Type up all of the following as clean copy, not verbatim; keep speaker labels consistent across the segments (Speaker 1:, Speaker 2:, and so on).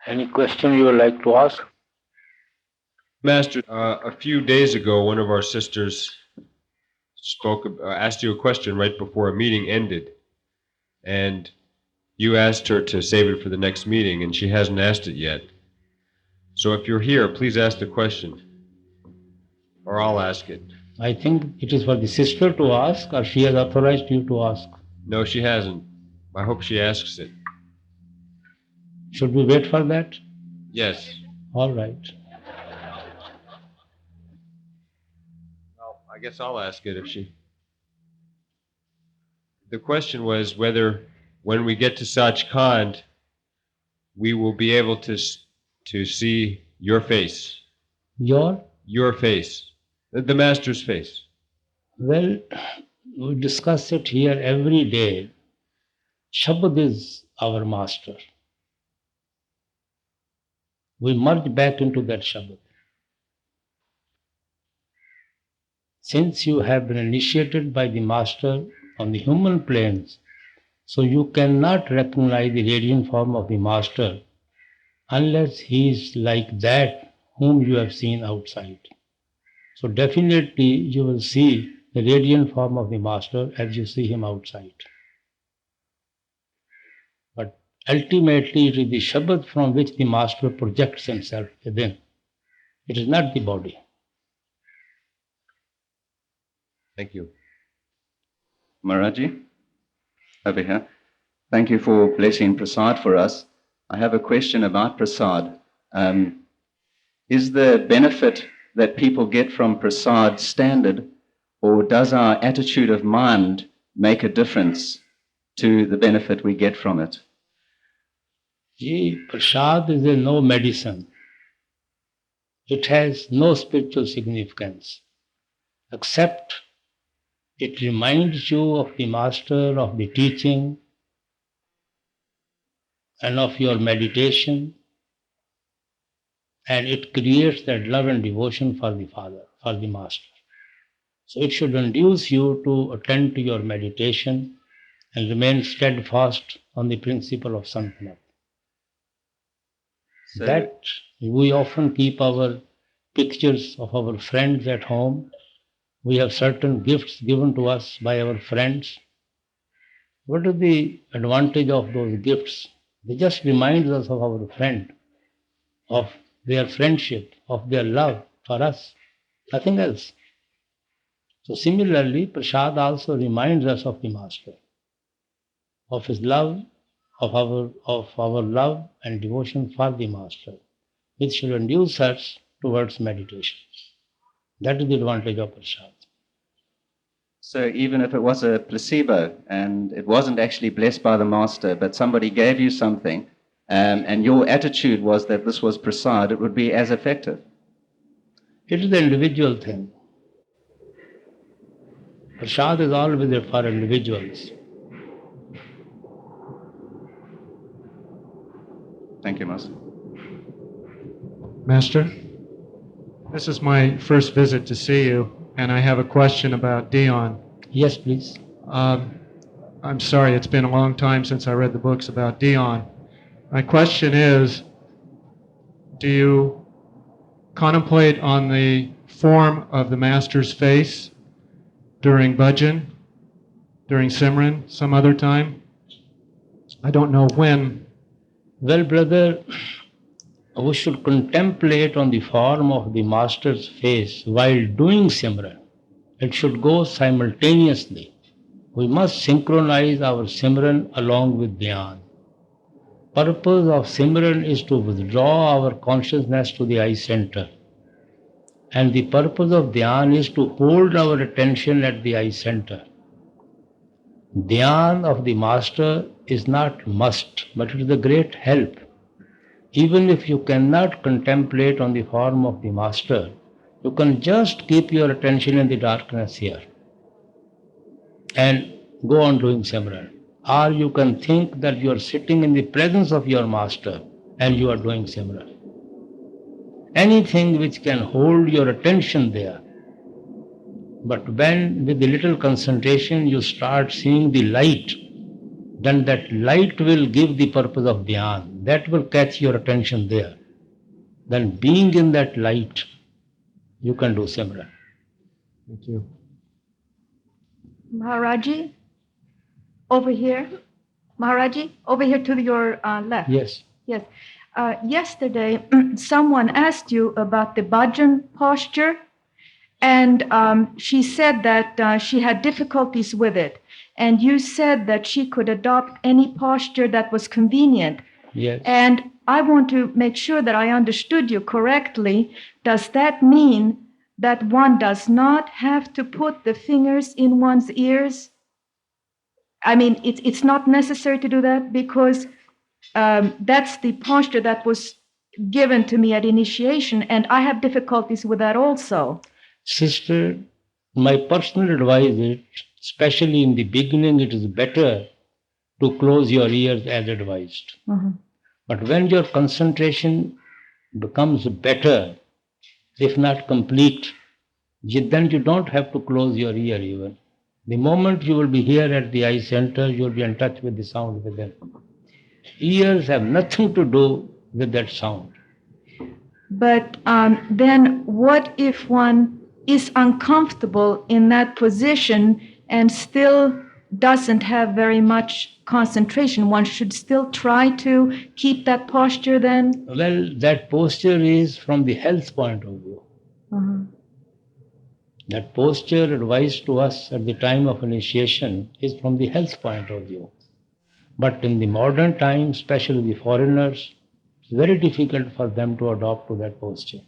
Speaker 1: Any question you would like to ask?
Speaker 2: Master, a few days ago, one of our sisters asked you a question right before a meeting ended, and you asked her to save it for the next meeting, and she hasn't asked it yet. So if you're here, please ask the question, or I'll ask it.
Speaker 1: I think it is for the sister to ask, or she has authorized you to ask.
Speaker 2: No, she hasn't. I hope she asks it.
Speaker 1: Should we wait for that?
Speaker 2: Yes.
Speaker 1: All right.
Speaker 2: Well, I guess I'll ask it if she... The question was whether when we get to Sachkhand, we will be able to see your face. Your face. The Master's face.
Speaker 1: Well, we discuss it here every day. Shabad is our master. We merge back into that Shabad. Since you have been initiated by the master on the human planes, so you cannot recognize the radiant form of the master unless he is like that whom you have seen outside. So definitely you will see the radiant form of the master as you see him outside. But ultimately it is the Shabad from which the master projects himself within. It is not the body.
Speaker 2: Thank you.
Speaker 3: Maharaji, over here. Thank you for blessing Prasad for us. I have a question about Prasad. Is the benefit that people get from Prasad standard, or does our attitude of mind make a difference to the benefit we get from it?
Speaker 1: Prasad is no medicine. It has no spiritual significance, except it reminds you of the master, of the teaching, and of your meditation, and it creates that love and devotion for the Father, for the Master. So it should induce you to attend to your meditation and remain steadfast on the principle of Santanat. So that we often keep our pictures of our friends at home. We have certain gifts given to us by our friends. What is the advantage of those gifts? They just remind us of our friend, of their friendship, of their love for us, nothing else. So similarly, Prasad also reminds us of the Master, of his love, of our love and devotion for the Master, which should induce us towards meditation. That is the advantage of Prasad.
Speaker 3: So even if it was a placebo and it wasn't actually blessed by the Master, but somebody gave you something, and your attitude was that this was Prasad, it would be as effective?
Speaker 1: It is the individual thing. Prasad is always there for individuals.
Speaker 3: Thank you, Master.
Speaker 4: Master, this is my first visit to see you, and I have a question about Dion.
Speaker 1: Yes, please.
Speaker 4: I'm sorry, it's been a long time since I read the books about Dion. My question is, do you contemplate on the form of the Master's face during bhajan, during Simran, some other time? I don't know when.
Speaker 1: Well, brother, we should contemplate on the form of the Master's face while doing Simran. It should go simultaneously. We must synchronize our Simran along with Dhyan. Purpose of Simran is to withdraw our consciousness to the eye center. And the purpose of Dhyan is to hold our attention at the eye center. Dhyan of the Master is not must, but it is a great help. Even if you cannot contemplate on the form of the Master, you can just keep your attention in the darkness here and go on doing Simran. Or you can think that you are sitting in the presence of your Master and you are doing Simran. Anything which can hold your attention there. But when with a little concentration you start seeing the light, then that light will give the purpose of dhyan. That will catch your attention there. Then being in that light, you can do similar.
Speaker 4: Thank you.
Speaker 5: Maharaji, over here. Maharaji, over here to your left.
Speaker 1: Yes.
Speaker 5: Yes. Yesterday, someone asked you about the bhajan posture, and she said that she had difficulties with it. And you said that she could adopt any posture that was convenient.
Speaker 1: Yes.
Speaker 5: And I want to make sure that I understood you correctly. Does that mean that one does not have to put the fingers in one's ears? I mean, it's not necessary to do that because that's the posture that was given to me at initiation, and I have difficulties with that also.
Speaker 1: Sister, my personal advice is, especially in the beginning, it is better to close your ears as advised.
Speaker 5: Mhm.
Speaker 1: But when your concentration becomes better, if not complete, then you don't have to close your ear even. The moment you will be here at the eye center, you will be in touch with the sound within. Ears have nothing to do with that sound.
Speaker 5: But then what if one is uncomfortable in that position and still doesn't have very much concentration? One should still try to keep that posture then?
Speaker 1: Well, that posture is from the health point of view.
Speaker 5: Mhm.
Speaker 1: That posture advised to us at the time of initiation is from the health point of view. But in the modern time, especially the foreigners, it's very difficult for them to adopt to that posture.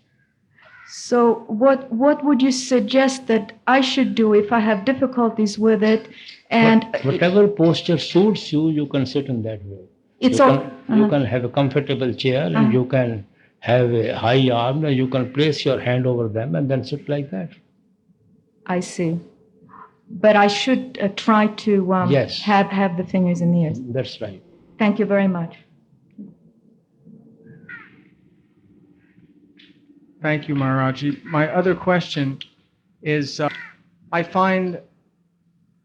Speaker 5: So what would you suggest that I should do if I have difficulties with it? And
Speaker 1: Whatever posture suits you, you can sit in that way.
Speaker 5: It's
Speaker 1: you
Speaker 5: all-
Speaker 1: can, you can have a comfortable chair and you can have a high arm and you can place your hand over them and then sit like that.
Speaker 5: I see. But I should try to
Speaker 1: Yes.
Speaker 5: have the fingers in the ears.
Speaker 1: That's right.
Speaker 5: Thank you very much.
Speaker 6: Thank you, Maharaji. My other question is, I find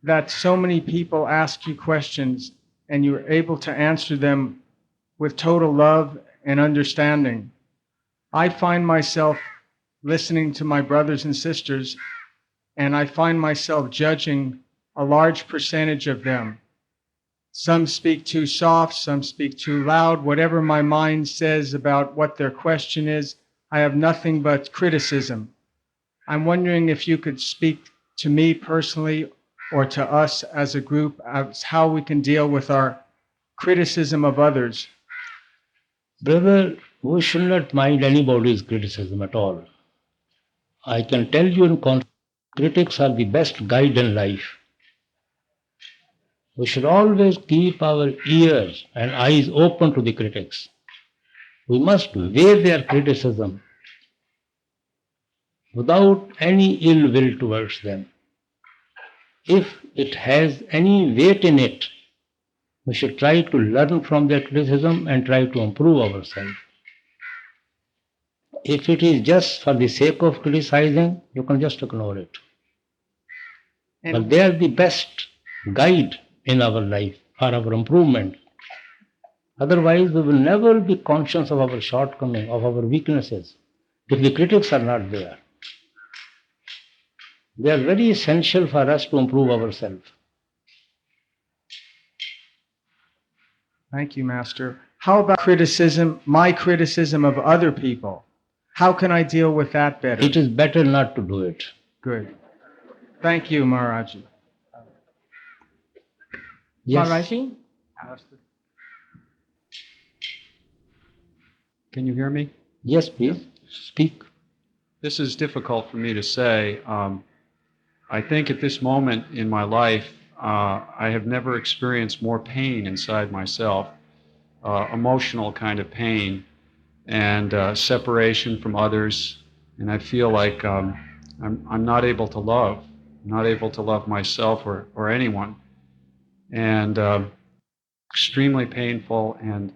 Speaker 6: that so many people ask you questions and you're able to answer them with total love and understanding. I find myself listening to my brothers and sisters, and I find myself judging a large percentage of them. Some speak too soft, some speak too loud. Whatever my mind says about what their question is, I have nothing but criticism. I'm wondering if you could speak to me personally or to us as a group as how we can deal with our criticism of others.
Speaker 1: Brother, we should not mind anybody's criticism at all. I can tell you critics are the best guide in life. We should always keep our ears and eyes open to the critics. We must weigh their criticism without any ill will towards them. If it has any weight in it, we should try to learn from their criticism and try to improve ourselves. If it is just for the sake of criticizing, you can just ignore it. But they are the best guide in our life for our improvement. Otherwise, we will never be conscious of our shortcomings, of our weaknesses, if the critics are not there. They are very essential for us to improve ourselves.
Speaker 6: Thank you, Master. How about criticism, my criticism of other people? How can I deal with that better?
Speaker 1: It is better not to do it.
Speaker 6: Good. Thank you, Maharaji.
Speaker 1: Yes.
Speaker 7: Maharaji? Can you hear me?
Speaker 1: Yes, please. Speak.
Speaker 7: This is difficult for me to say. I think at this moment in my life, I have never experienced more pain inside myself, emotional kind of pain and separation from others. And I feel like I'm not able to love, not able to love myself or anyone. And extremely painful, and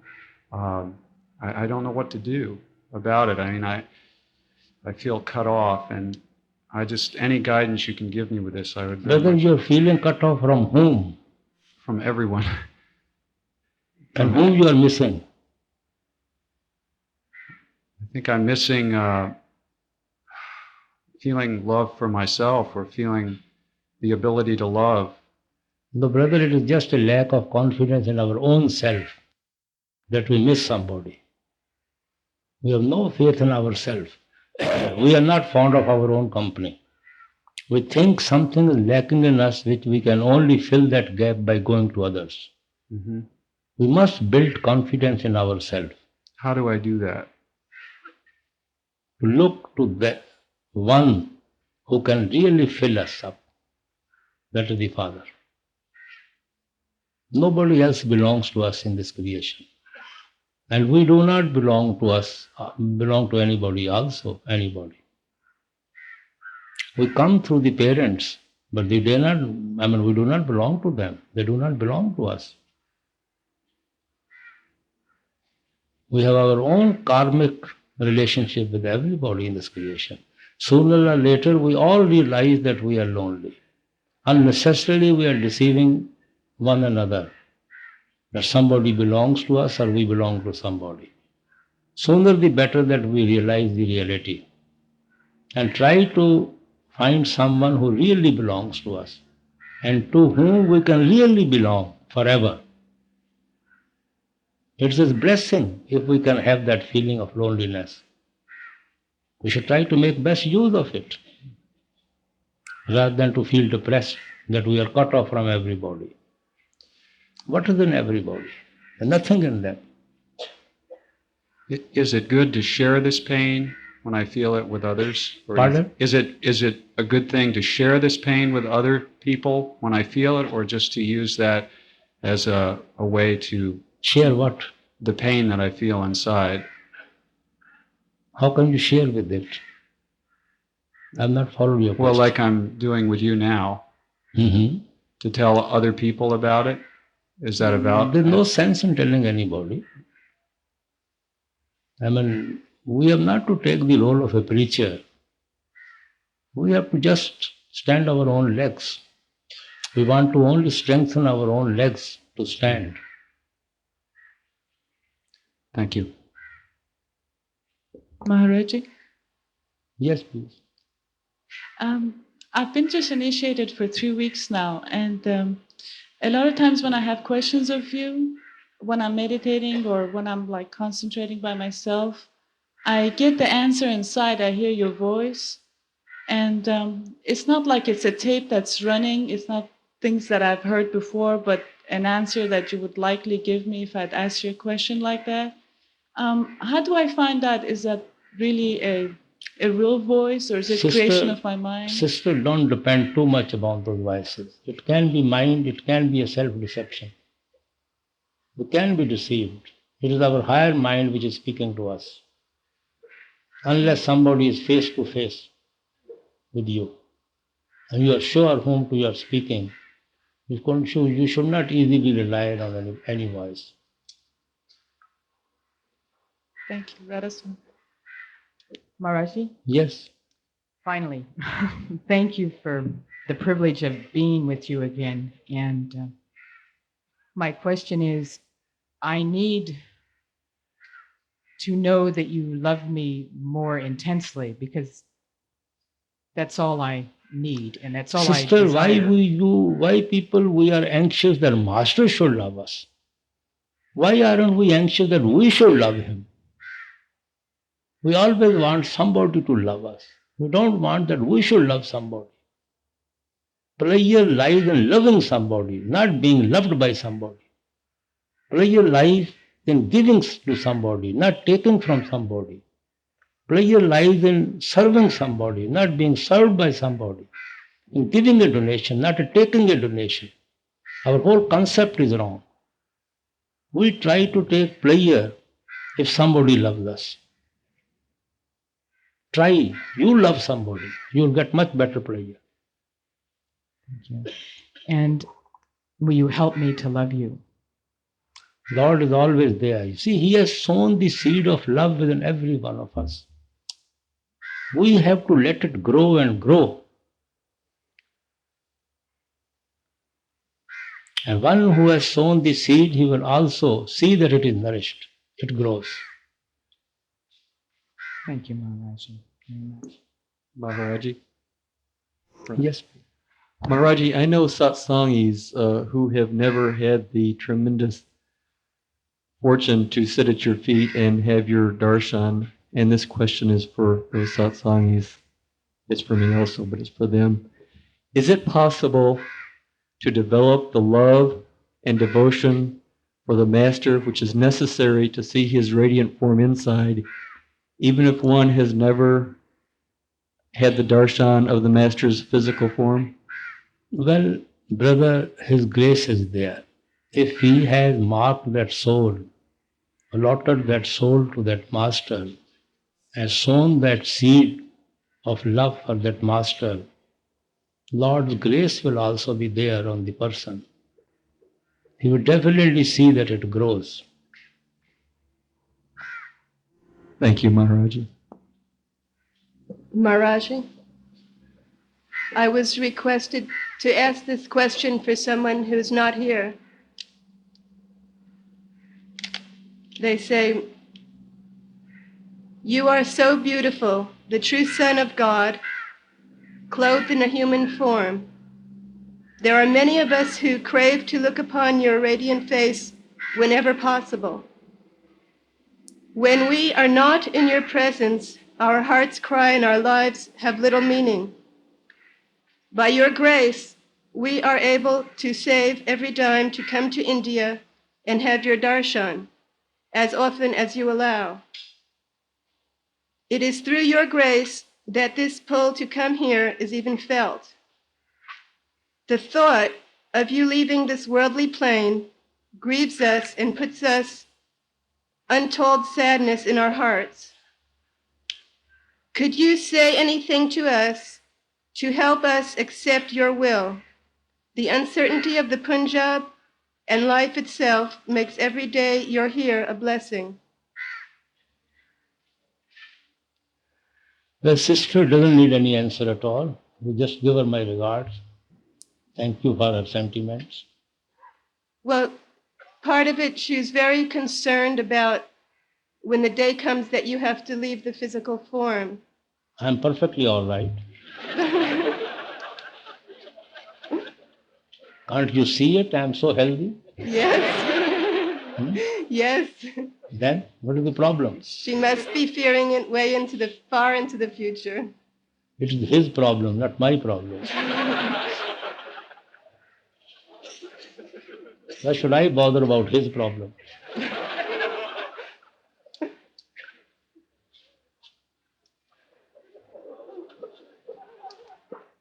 Speaker 7: I don't know what to do about it. I mean, I feel cut off, and any guidance you can give me with this, I would very
Speaker 1: Brother,
Speaker 7: much,
Speaker 1: you're feeling cut off from whom?
Speaker 7: from everyone.
Speaker 1: And whom you are missing?
Speaker 7: I think I'm missing feeling love for myself or feeling the ability to love.
Speaker 1: No, brother, it is just a lack of confidence in our own self that we miss somebody. We have no faith in ourselves. We are not fond of our own company. We think something is lacking in us which we can only fill that gap by going to others.
Speaker 7: Hmm.
Speaker 1: We must build confidence in ourselves.
Speaker 7: How do I do that?
Speaker 1: To look to the one who can really fill us up. That is the Father. Nobody else belongs to us in this creation. And we do not belong to anybody also, anybody. We come through the parents, but we do not belong to them. They do not belong to us. We have our own karmic relationship with everybody in this creation. Sooner or later, we all realize that we are lonely. Unnecessarily, we are deceiving one another, that somebody belongs to us or we belong to somebody. Sooner the better that we realize the reality and try to find someone who really belongs to us and to whom we can really belong forever. It's a blessing if we can have that feeling of loneliness. We should try to make best use of it rather than to feel depressed that we are cut off from everybody. What is in everybody? There's nothing in them.
Speaker 7: Is it good to share this pain when I feel it with others? Or
Speaker 1: Pardon?
Speaker 7: Is it a good thing to share this pain with other people when I feel it, or just to use that as a way to
Speaker 1: Share what?
Speaker 7: the pain that I feel inside?
Speaker 1: How can you share with it? I'm not following your
Speaker 7: Well,
Speaker 1: question.
Speaker 7: like I'm doing with you now, to tell other people about it? Is that about?
Speaker 1: There's no sense in telling anybody. We have not to take the role of a preacher. We have to just stand our own legs. We want to only strengthen our own legs to stand.
Speaker 7: Thank you.
Speaker 8: Maharaji,
Speaker 1: Yes, please.
Speaker 8: I've been just initiated for 3 weeks now, and a lot of times when I have questions of you, when I'm meditating or when I'm like concentrating by myself, I get the answer inside. I hear your voice, and it's not like it's a tape that's running. It's not things that I've heard before, but an answer that you would likely give me if I'd ask you a question like that. How do I find out? Is that really a real voice, or is it creation of my mind?
Speaker 1: Sister, don't depend too much upon those voices. It can be mind, it can be a self-deception. We can be deceived. It is our higher mind which is speaking to us. Unless somebody is face to face with you, and you are sure whom you are speaking, you should not easily rely on any voice.
Speaker 8: Thank you. Radhasan.
Speaker 9: Maharaji,
Speaker 1: Yes.
Speaker 9: finally, thank you for the privilege of being with you again. And my question is, I need to know that you love me more intensely, because that's all I need, and that's all
Speaker 1: Sister,
Speaker 9: I desire.
Speaker 1: why people we are anxious that Master should love us? Why aren't we anxious that we should love him? We always want somebody to love us. We don't want that we should love somebody. Pleasure lies in loving somebody, not being loved by somebody. Pleasure lies in giving to somebody, not taking from somebody. Pleasure lies in serving somebody, not being served by somebody. In giving a donation, not taking a donation. Our whole concept is wrong. We try to take pleasure if somebody loves us. Try, you love somebody, you'll get much better pleasure.
Speaker 9: Thank you. And will you help me to love you?
Speaker 1: Lord is always there. You see, He has sown the seed of love within every one of us. We have to let it grow and grow. And one who has sown the seed, he will also see that it is nourished, it grows.
Speaker 9: Thank you, Maharaji, very much.
Speaker 7: Maharaji.
Speaker 1: Yes.
Speaker 7: Maharaji, I know satsangis who have never had the tremendous fortune to sit at your feet and have your darshan, and this question is for those satsangis. It's for me also, but it's for them. Is it possible to develop the love and devotion for the Master which is necessary to see his radiant form inside, even if one has never had the darshan of the Master's physical form?
Speaker 1: Well, brother, his grace is there. If he has marked that soul, allotted that soul to that master, and sown that seed of love for that master, Lord's grace will also be there on the person. He will definitely see that it grows.
Speaker 7: Thank you, Maharaji.
Speaker 10: Maharaji, I was requested to ask this question for someone who's not here. They say, "You are so beautiful, the true Son of God, clothed in a human form. There are many of us who crave to look upon your radiant face whenever possible. When we are not in your presence, our hearts cry and our lives have little meaning. By your grace, we are able to save every dime to come to India and have your darshan as often as you allow. It is through your grace that this pull to come here is even felt. The thought of you leaving this worldly plane grieves us and puts us untold sadness in our hearts. Could you say anything to us to help us accept your will? The uncertainty of the Punjab and life itself makes every day you're here a blessing."
Speaker 1: The sister doesn't need any answer at all. You just give her my regards. Thank you for her sentiments.
Speaker 10: Well, part of it, she's very concerned about when the day comes that you have to leave the physical form.
Speaker 1: I'm perfectly all right. Can't you see it? I'm so healthy.
Speaker 10: Yes. Yes.
Speaker 1: Then what is the problem?
Speaker 10: She must be fearing it way far into the future.
Speaker 1: It is his problem, not my problem. Why should I bother about his problem?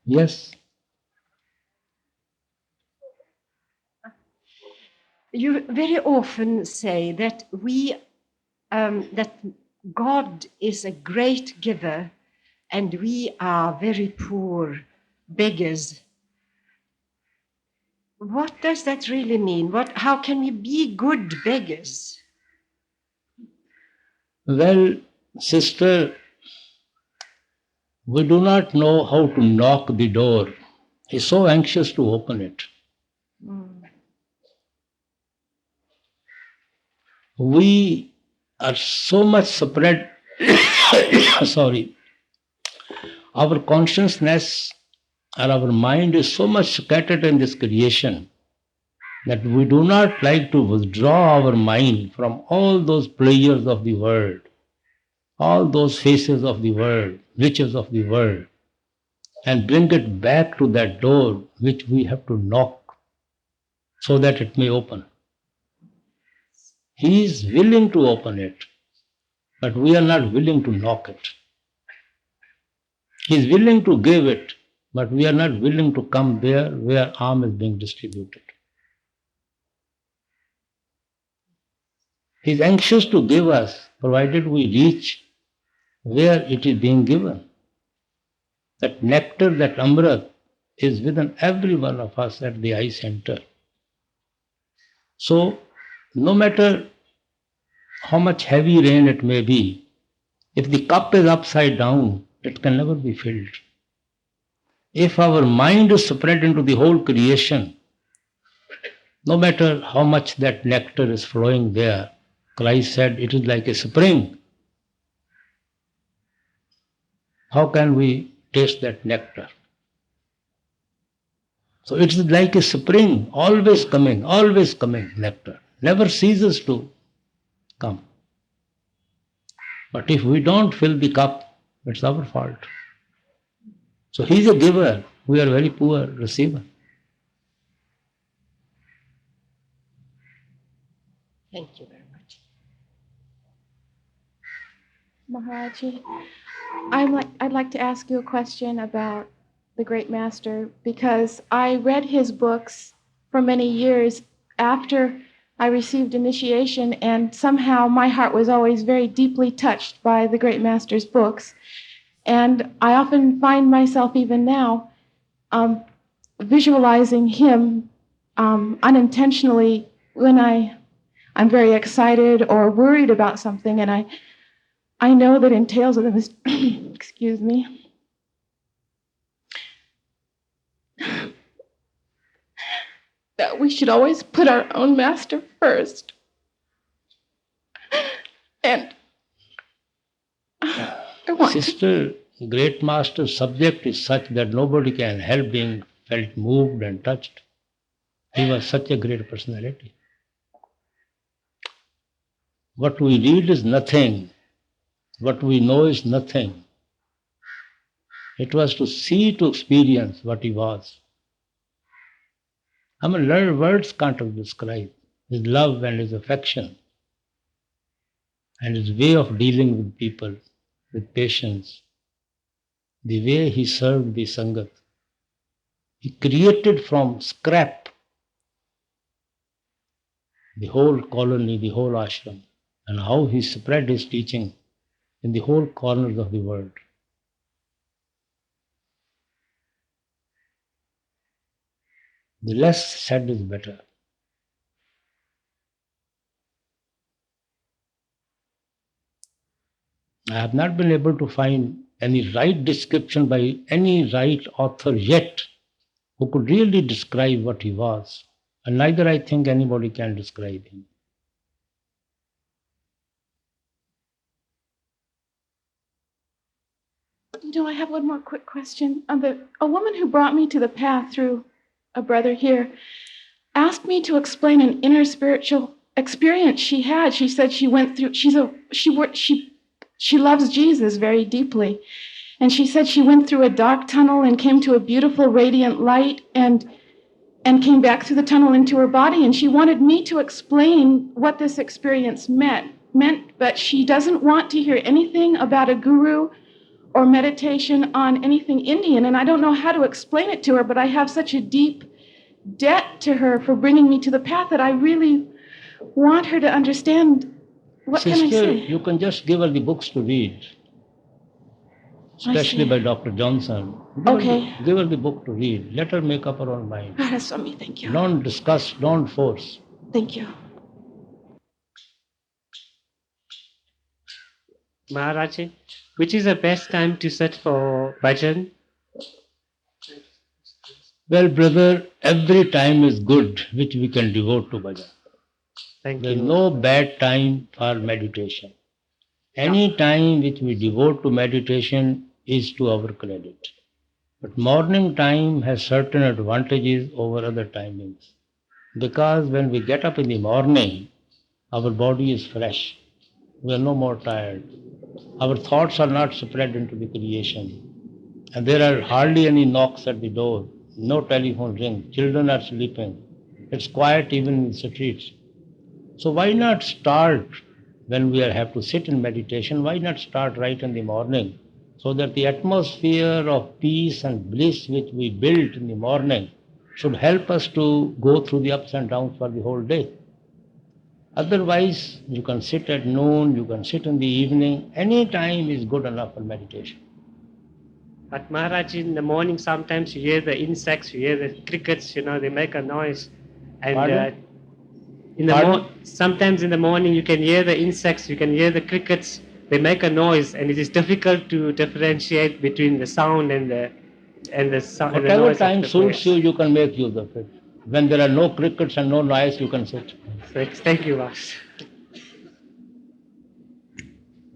Speaker 1: Yes.
Speaker 11: You very often say that that God is a great giver and we are very poor beggars. What does that really mean? How can we be good beggars?
Speaker 1: Well, sister, we do not know how to knock the door. He's so anxious to open it. We are so much spread, sorry, our consciousness or our mind is so much scattered in this creation that we do not like to withdraw our mind from all those players of the world, all those faces of the world, riches of the world, and bring it back to that door which we have to knock so that it may open. He is willing to open it, but we are not willing to knock it. He is willing to give it, but we are not willing to come there where alms is being distributed. He is anxious to give us, provided we reach where it is being given. That nectar, that amrit, is within every one of us at the eye center. So, no matter how much heavy rain it may be, if the cup is upside down, it can never be filled. If our mind is spread into the whole creation, No matter how much that nectar is flowing there, Christ said it is like a spring. How can we taste that nectar? So it is like a spring, always coming, nectar. Never ceases to come. But if we don't fill the cup, it's our fault. So he is a giver. We are very poor receiver.
Speaker 11: Thank you very much.
Speaker 12: Maharaji, I'd like to ask you a question about the Great Master, because I read his books for many years after I received initiation, and somehow my heart was always very deeply touched by the Great Master's books. And I often find myself, even now, visualizing him unintentionally when I'm very excited or worried about something, and I know that in Tales of the excuse me, that we should always put our own master first. And I want
Speaker 1: Sister, Great Master's subject is such that nobody can help being felt moved and touched. He was such a great personality. What we read is nothing. What we know is nothing. It was to see, to experience what he was. I mean, words can't describe his love and his affection and his way of dealing with people with patience, the way he served the Sangat. He created from scrap the whole colony, the whole ashram, and how he spread his teaching in the whole corners of the world. The less said is better. I have not been able to find any right description by any right author yet who could really describe what he was, and neither I think anybody can describe him.
Speaker 12: I have one more quick question. A woman who brought me to the path through a brother here asked me to explain an inner spiritual experience she had. She said she went through. She loves Jesus very deeply, and she said she went through a dark tunnel and came to a beautiful radiant light and came back through the tunnel into her body. And she wanted me to explain what this experience meant, but she doesn't want to hear anything about a guru or meditation on anything Indian, and I don't know how to explain it to her, but I have such a deep debt to her for bringing me to the path that I really want her to understand. What
Speaker 1: Sister,
Speaker 12: can I say?
Speaker 1: you can just give her the books to read, especially by Dr. Johnson. Give her the book to read. Let her make up her own mind.
Speaker 12: Swami, thank you.
Speaker 1: Don't discuss, don't force.
Speaker 12: Thank you.
Speaker 13: Maharaji, which is the best time to sit for bhajan?
Speaker 1: Well, brother, every time is good which we can devote to bhajan. There is no bad time for meditation. Any time which we devote to meditation is to our credit. But morning time has certain advantages over other timings. Because when we get up in the morning, our body is fresh. We are no more tired. Our thoughts are not spread into the creation. And there are hardly any knocks at the door, no telephone ring, children are sleeping. It's quiet even in the streets. So why not start when we have to sit in meditation? Why not start right in the morning so that the atmosphere of peace and bliss which we build in the morning should help us to go through the ups and downs for the whole day. Otherwise, you can sit at noon, you can sit in the evening. Any time is good enough for meditation.
Speaker 13: But Maharaj, in the morning, sometimes you hear the insects, you hear the crickets, they make a noise. And sometimes in the morning you can hear the insects, you can hear the crickets, they make a noise, and it is difficult to differentiate between the sound and the sound.
Speaker 1: Whatever time suits you, you can make use of it. When there are no crickets and no noise, you can sit.
Speaker 13: Thank you, boss.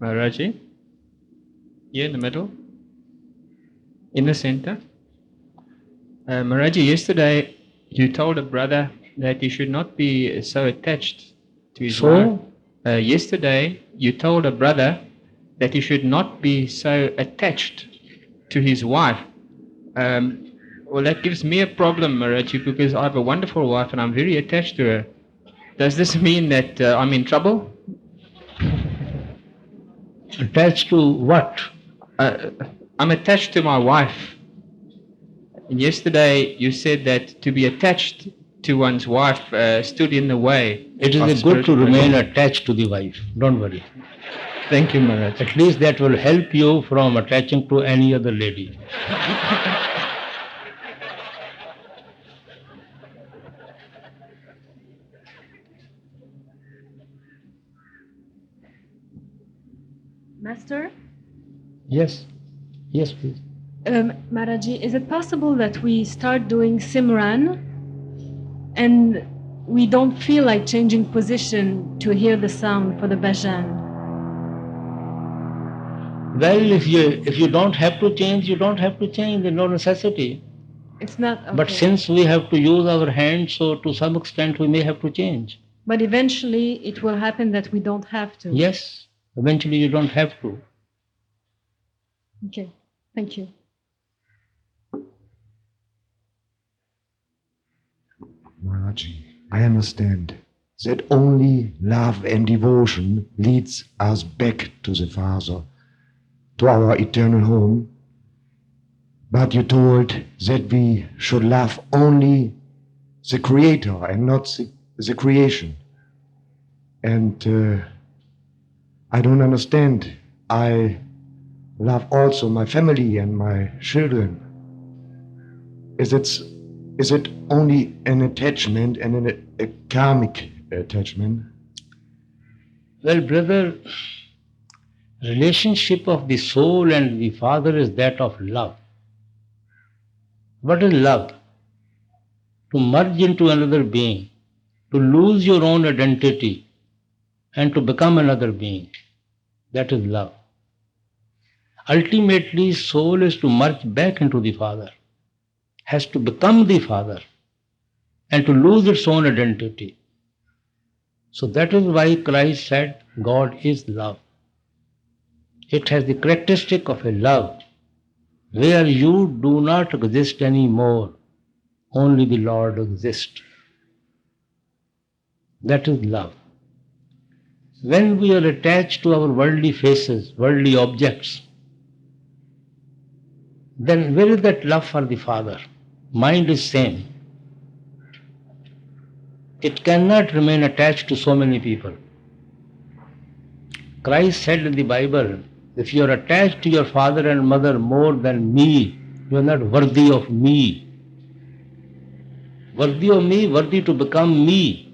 Speaker 14: Maharaji, here in the middle, in the center. Maharaji, yesterday you told a brother that he should not be so attached to his wife. Yesterday you told a brother that he should not be so attached to his wife. Well, that gives me a problem, Maharaji, because I have a wonderful wife and I'm very attached to her. Does this mean that I'm in trouble?
Speaker 1: Attached to what?
Speaker 14: I'm attached to my wife. And yesterday you said that to be attached to one's wife stood in the way.
Speaker 1: It is good to remain attached to the wife. Don't worry.
Speaker 14: Thank you, Maharaj.
Speaker 1: At least that will help you from attaching to any other lady.
Speaker 15: Master?
Speaker 1: Yes. Yes, please.
Speaker 15: Maharaji, is it possible that we start doing Simran and we don't feel like changing position to hear the sound for the bhajan?
Speaker 1: Well, if you don't have to change, you don't have to change. There's no necessity.
Speaker 15: It's not. Okay.
Speaker 1: But since we have to use our hands, so to some extent we may have to change.
Speaker 15: But eventually it will happen that we don't have to.
Speaker 1: Yes. Eventually you don't have to.
Speaker 15: Okay. Thank you.
Speaker 16: Maharaji, I understand that only love and devotion leads us back to the Father, to our eternal home. But you told that we should love only the Creator and not the creation. And I don't understand. I love also my family and my children. Is it only an attachment and a karmic attachment?
Speaker 1: Well, brother, relationship of the soul and the Father is that of love. What is love? To merge into another being, to lose your own identity and to become another being. That is love. Ultimately, soul is to merge back into the Father, has to become the Father and to lose its own identity. So that is why Christ said, God is love. It has the characteristic of a love where you do not exist anymore, only the Lord exists. That is love. When we are attached to our worldly faces, worldly objects, then where is that love for the Father? Mind is same. It cannot remain attached to so many people. Christ said in the Bible, if you are attached to your father and mother more than me, you are not worthy of me. Worthy of me, worthy to become me.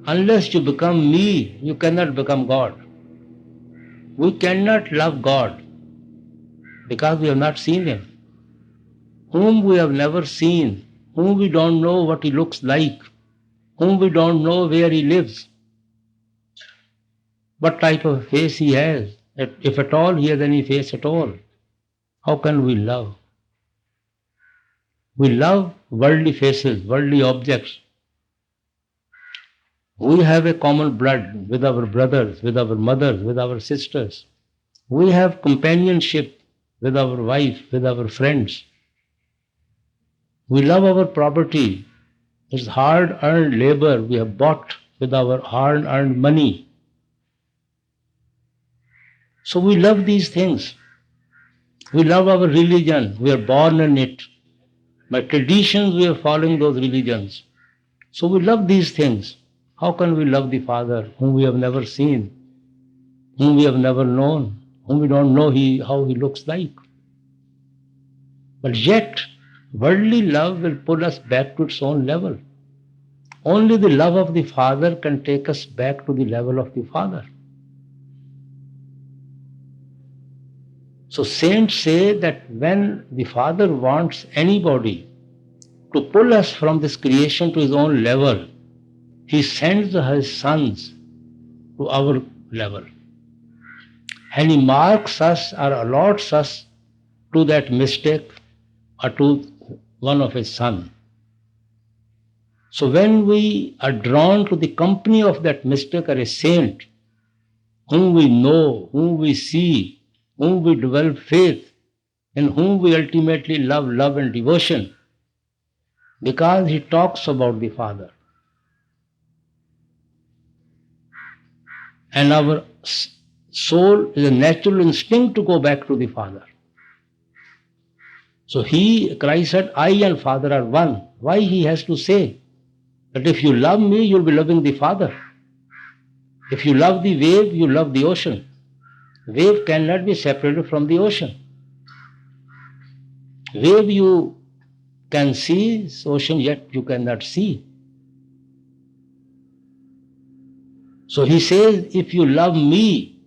Speaker 1: Unless you become me, you cannot become God. We cannot love God because we have not seen Him. Whom we have never seen, whom we don't know what He looks like, whom we don't know where He lives, what type of face He has, if at all He has any face at all. How can we love? We love worldly faces, worldly objects. We have a common blood with our brothers, with our mothers, with our sisters. We have companionship with our wife, with our friends. We love our property. It's hard-earned labor we have bought with our hard-earned money. So we love these things. We love our religion. We are born in it. By traditions we are following those religions. So we love these things. How can we love the Father whom we have never seen, whom we have never known, whom we don't know how He looks like? But yet, worldly love will pull us back to its own level. Only the love of the Father can take us back to the level of the Father. So saints say that when the Father wants anybody to pull us from this creation to his own level, he sends his sons to our level. And he marks us or allots us to that mistake or to one of his sons. So when we are drawn to the company of that mystic or a saint, whom we know, whom we see, whom we develop faith, in whom we ultimately love and devotion, because he talks about the Father. And our soul is a natural instinct to go back to the Father. So Christ said, I and Father are one. Why he has to say that if you love me, you'll be loving the Father. If you love the wave, you love the ocean. Wave cannot be separated from the ocean. Wave you can see, ocean yet you cannot see. So he says, if you love me,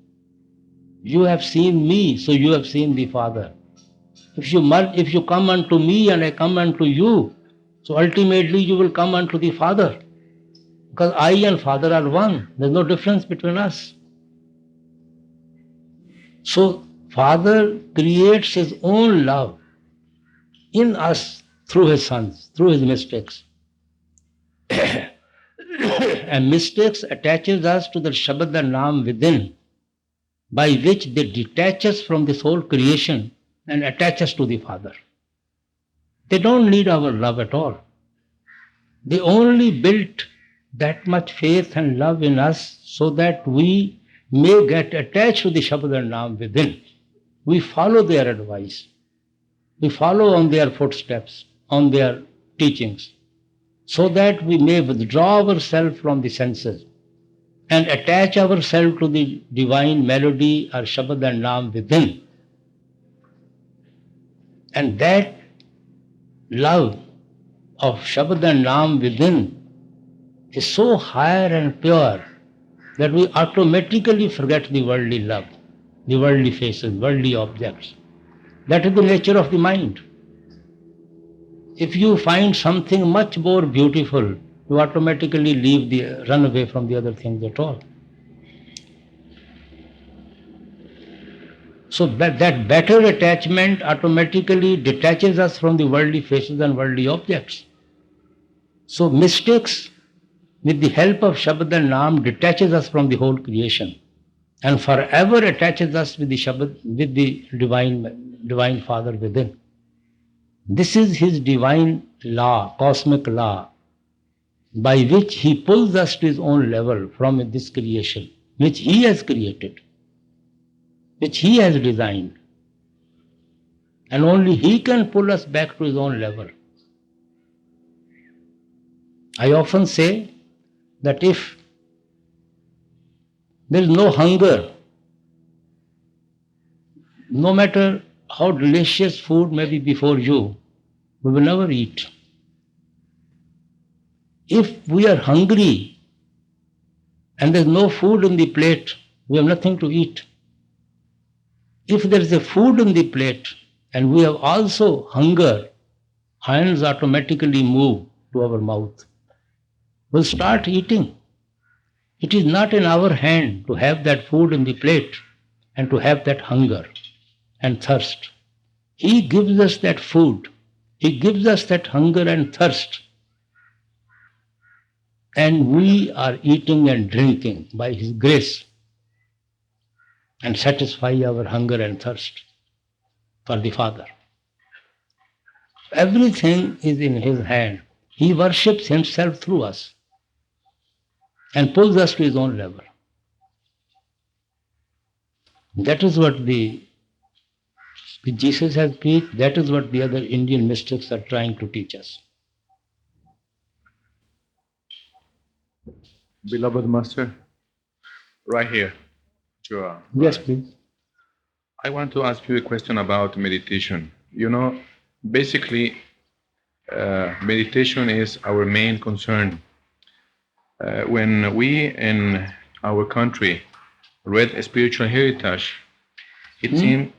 Speaker 1: you have seen me, so you have seen the Father. If you come unto me and I come unto you, so ultimately you will come unto the Father. Because I and Father are one. There is no difference between us. So Father creates his own love in us through his sons, through his mystics. And mystics attaches us to the Shabad and Naam within, by which they detach us from this whole creation and attach us to the Father. They don't need our love at all. They only built that much faith and love in us so that we may get attached to the Shabad and Naam within. We follow their advice. We follow on their footsteps, on their teachings, so that we may withdraw ourselves from the senses and attach ourselves to the divine melody or Shabad and Naam within. And that love of Shabad and Naam within is so higher and pure that we automatically forget the worldly love, the worldly faces, worldly objects. That is the nature of the mind. If you find something much more beautiful, you automatically run away from the other things at all. So that better attachment automatically detaches us from the worldly faces and worldly objects. So mystics, with the help of Shabad and Naam, detaches us from the whole creation and forever attaches us with the Shabad, with the divine Father within. This is his divine law, cosmic law, by which he pulls us to his own level from this creation, which he has created, which he has designed. And only he can pull us back to his own level. I often say that if there is no hunger, no matter how delicious food may be before you, we will never eat. If we are hungry and there is no food in the plate, we have nothing to eat. If there is a food in the plate and we have also hunger, hands automatically move to our mouth. We'll start eating. It is not in our hand to have that food in the plate and to have that hunger and thirst. He gives us that food. He gives us that hunger and thirst. And we are eating and drinking by his grace and satisfy our hunger and thirst for the Father. Everything is in his hand. He worships himself through us and pulls us to his own level. That is what Jesus has preached. That is what the other Indian mystics are trying to teach us.
Speaker 17: Beloved Master, right here.
Speaker 1: Yes, please.
Speaker 17: I want to ask you a question about meditation. You know, basically, meditation is our main concern. When we in our country read a spiritual heritage, it seemed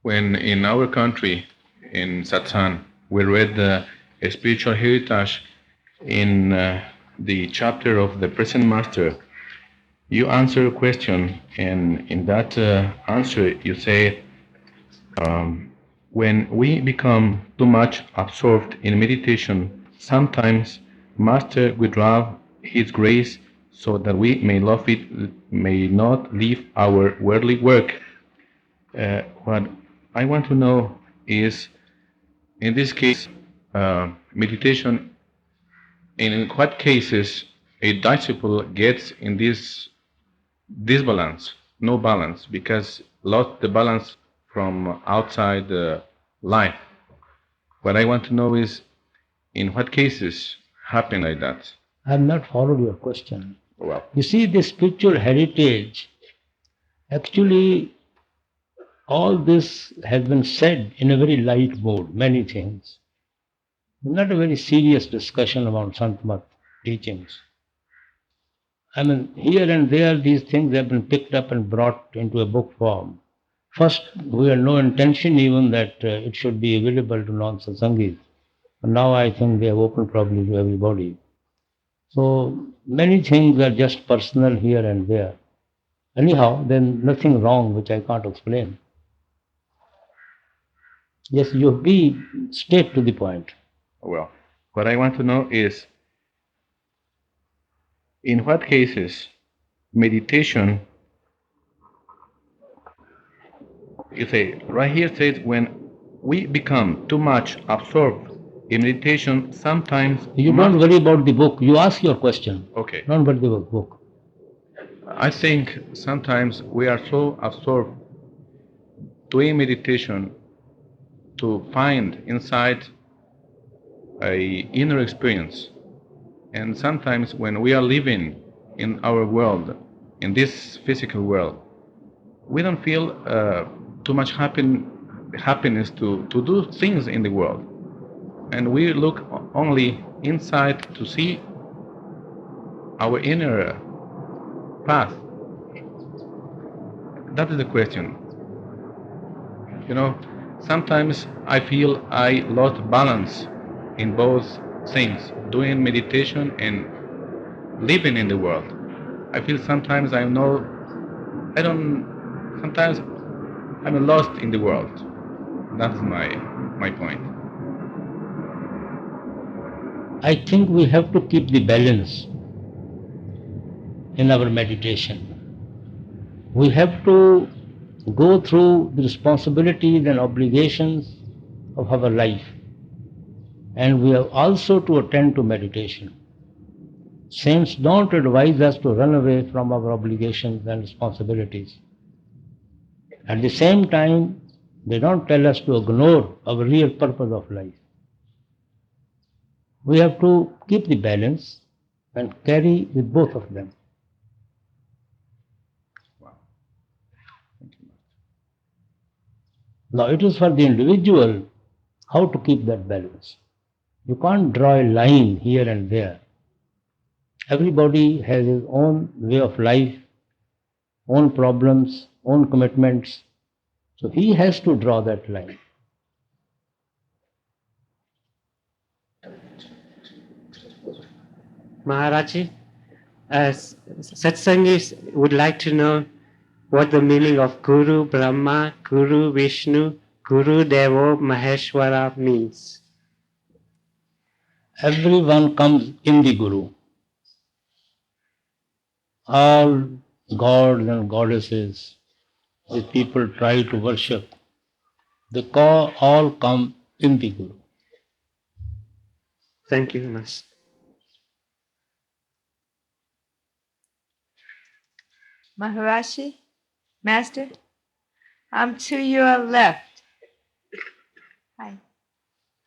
Speaker 17: when in our country, in Satsang, we read spiritual heritage in the chapter of the present master, you answer a question, and in that answer you say, when we become too much absorbed in meditation, sometimes Master withdraw His grace so that we may not leave our worldly work. What I want to know is, in this case, meditation, in what cases a disciple gets in this disbalance, no balance, because lost the balance from outside life. What I want to know is, in what cases happen like that?
Speaker 1: I have not followed your question.
Speaker 17: Well,
Speaker 1: you see, the spiritual heritage, actually, all this has been said in a very light mood, many things. Not a very serious discussion about Sant Mat teachings. I mean, here and there, these things have been picked up and brought into a book form. First, we had no intention even that it should be available to non-satsangis. But now I think they have opened probably to everybody. So, many things are just personal here and there. Anyhow, then nothing wrong which I can't explain. Yes, you be straight to the point.
Speaker 17: Well, what I want to know is, in what cases meditation, you say, right here says, when we become too much absorbed in meditation, sometimes...
Speaker 1: You don't worry about the book, you ask your question.
Speaker 17: Okay.
Speaker 1: Don't worry about the book.
Speaker 17: I think sometimes we are so absorbed doing meditation to find inside a inner experience. And sometimes when we are living in our world, in this physical world, we don't feel too much happiness to do things in the world. And we look only inside to see our inner path. That is the question. You know, sometimes I feel I lost balance in both things, doing meditation and living in the world. I feel sometimes sometimes I'm lost in the world. That's my point.
Speaker 1: I think we have to keep the balance in our meditation. We have to go through the responsibilities and obligations of our life. And we have also to attend to meditation. Saints don't advise us to run away from our obligations and responsibilities. At the same time, they don't tell us to ignore our real purpose of life. We have to keep the balance and carry with both of them.
Speaker 17: Wow. Thank you.
Speaker 1: Now it is for the individual how to keep that balance. You can't draw a line here and there. Everybody has his own way of life, own problems, own commitments. So he has to draw that line.
Speaker 13: Maharaji, Satsangis would like to know what the meaning of Guru Brahma, Guru Vishnu, Guru Devo Maheshwara means.
Speaker 1: Everyone comes in the Guru. All gods and goddesses that people try to worship, they all come in the Guru.
Speaker 13: Thank you, Master.
Speaker 18: Maharaji, Master, I'm to your left. Hi.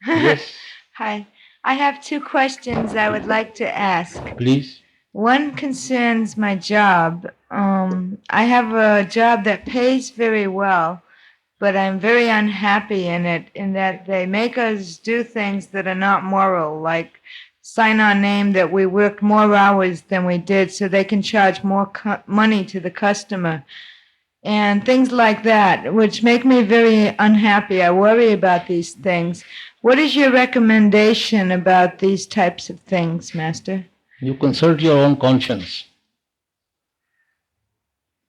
Speaker 1: Yes.
Speaker 18: Hi. I have two questions I would like to ask.
Speaker 1: Please.
Speaker 18: One concerns my job. I have a job that pays very well, but I'm very unhappy in it, in that they make us do things that are not moral, like sign our name that we worked more hours than we did so they can charge more money to the customer. and things like that, which make me very unhappy. I worry about these things. What is your recommendation about these types of things, Master?
Speaker 1: You consult your own conscience.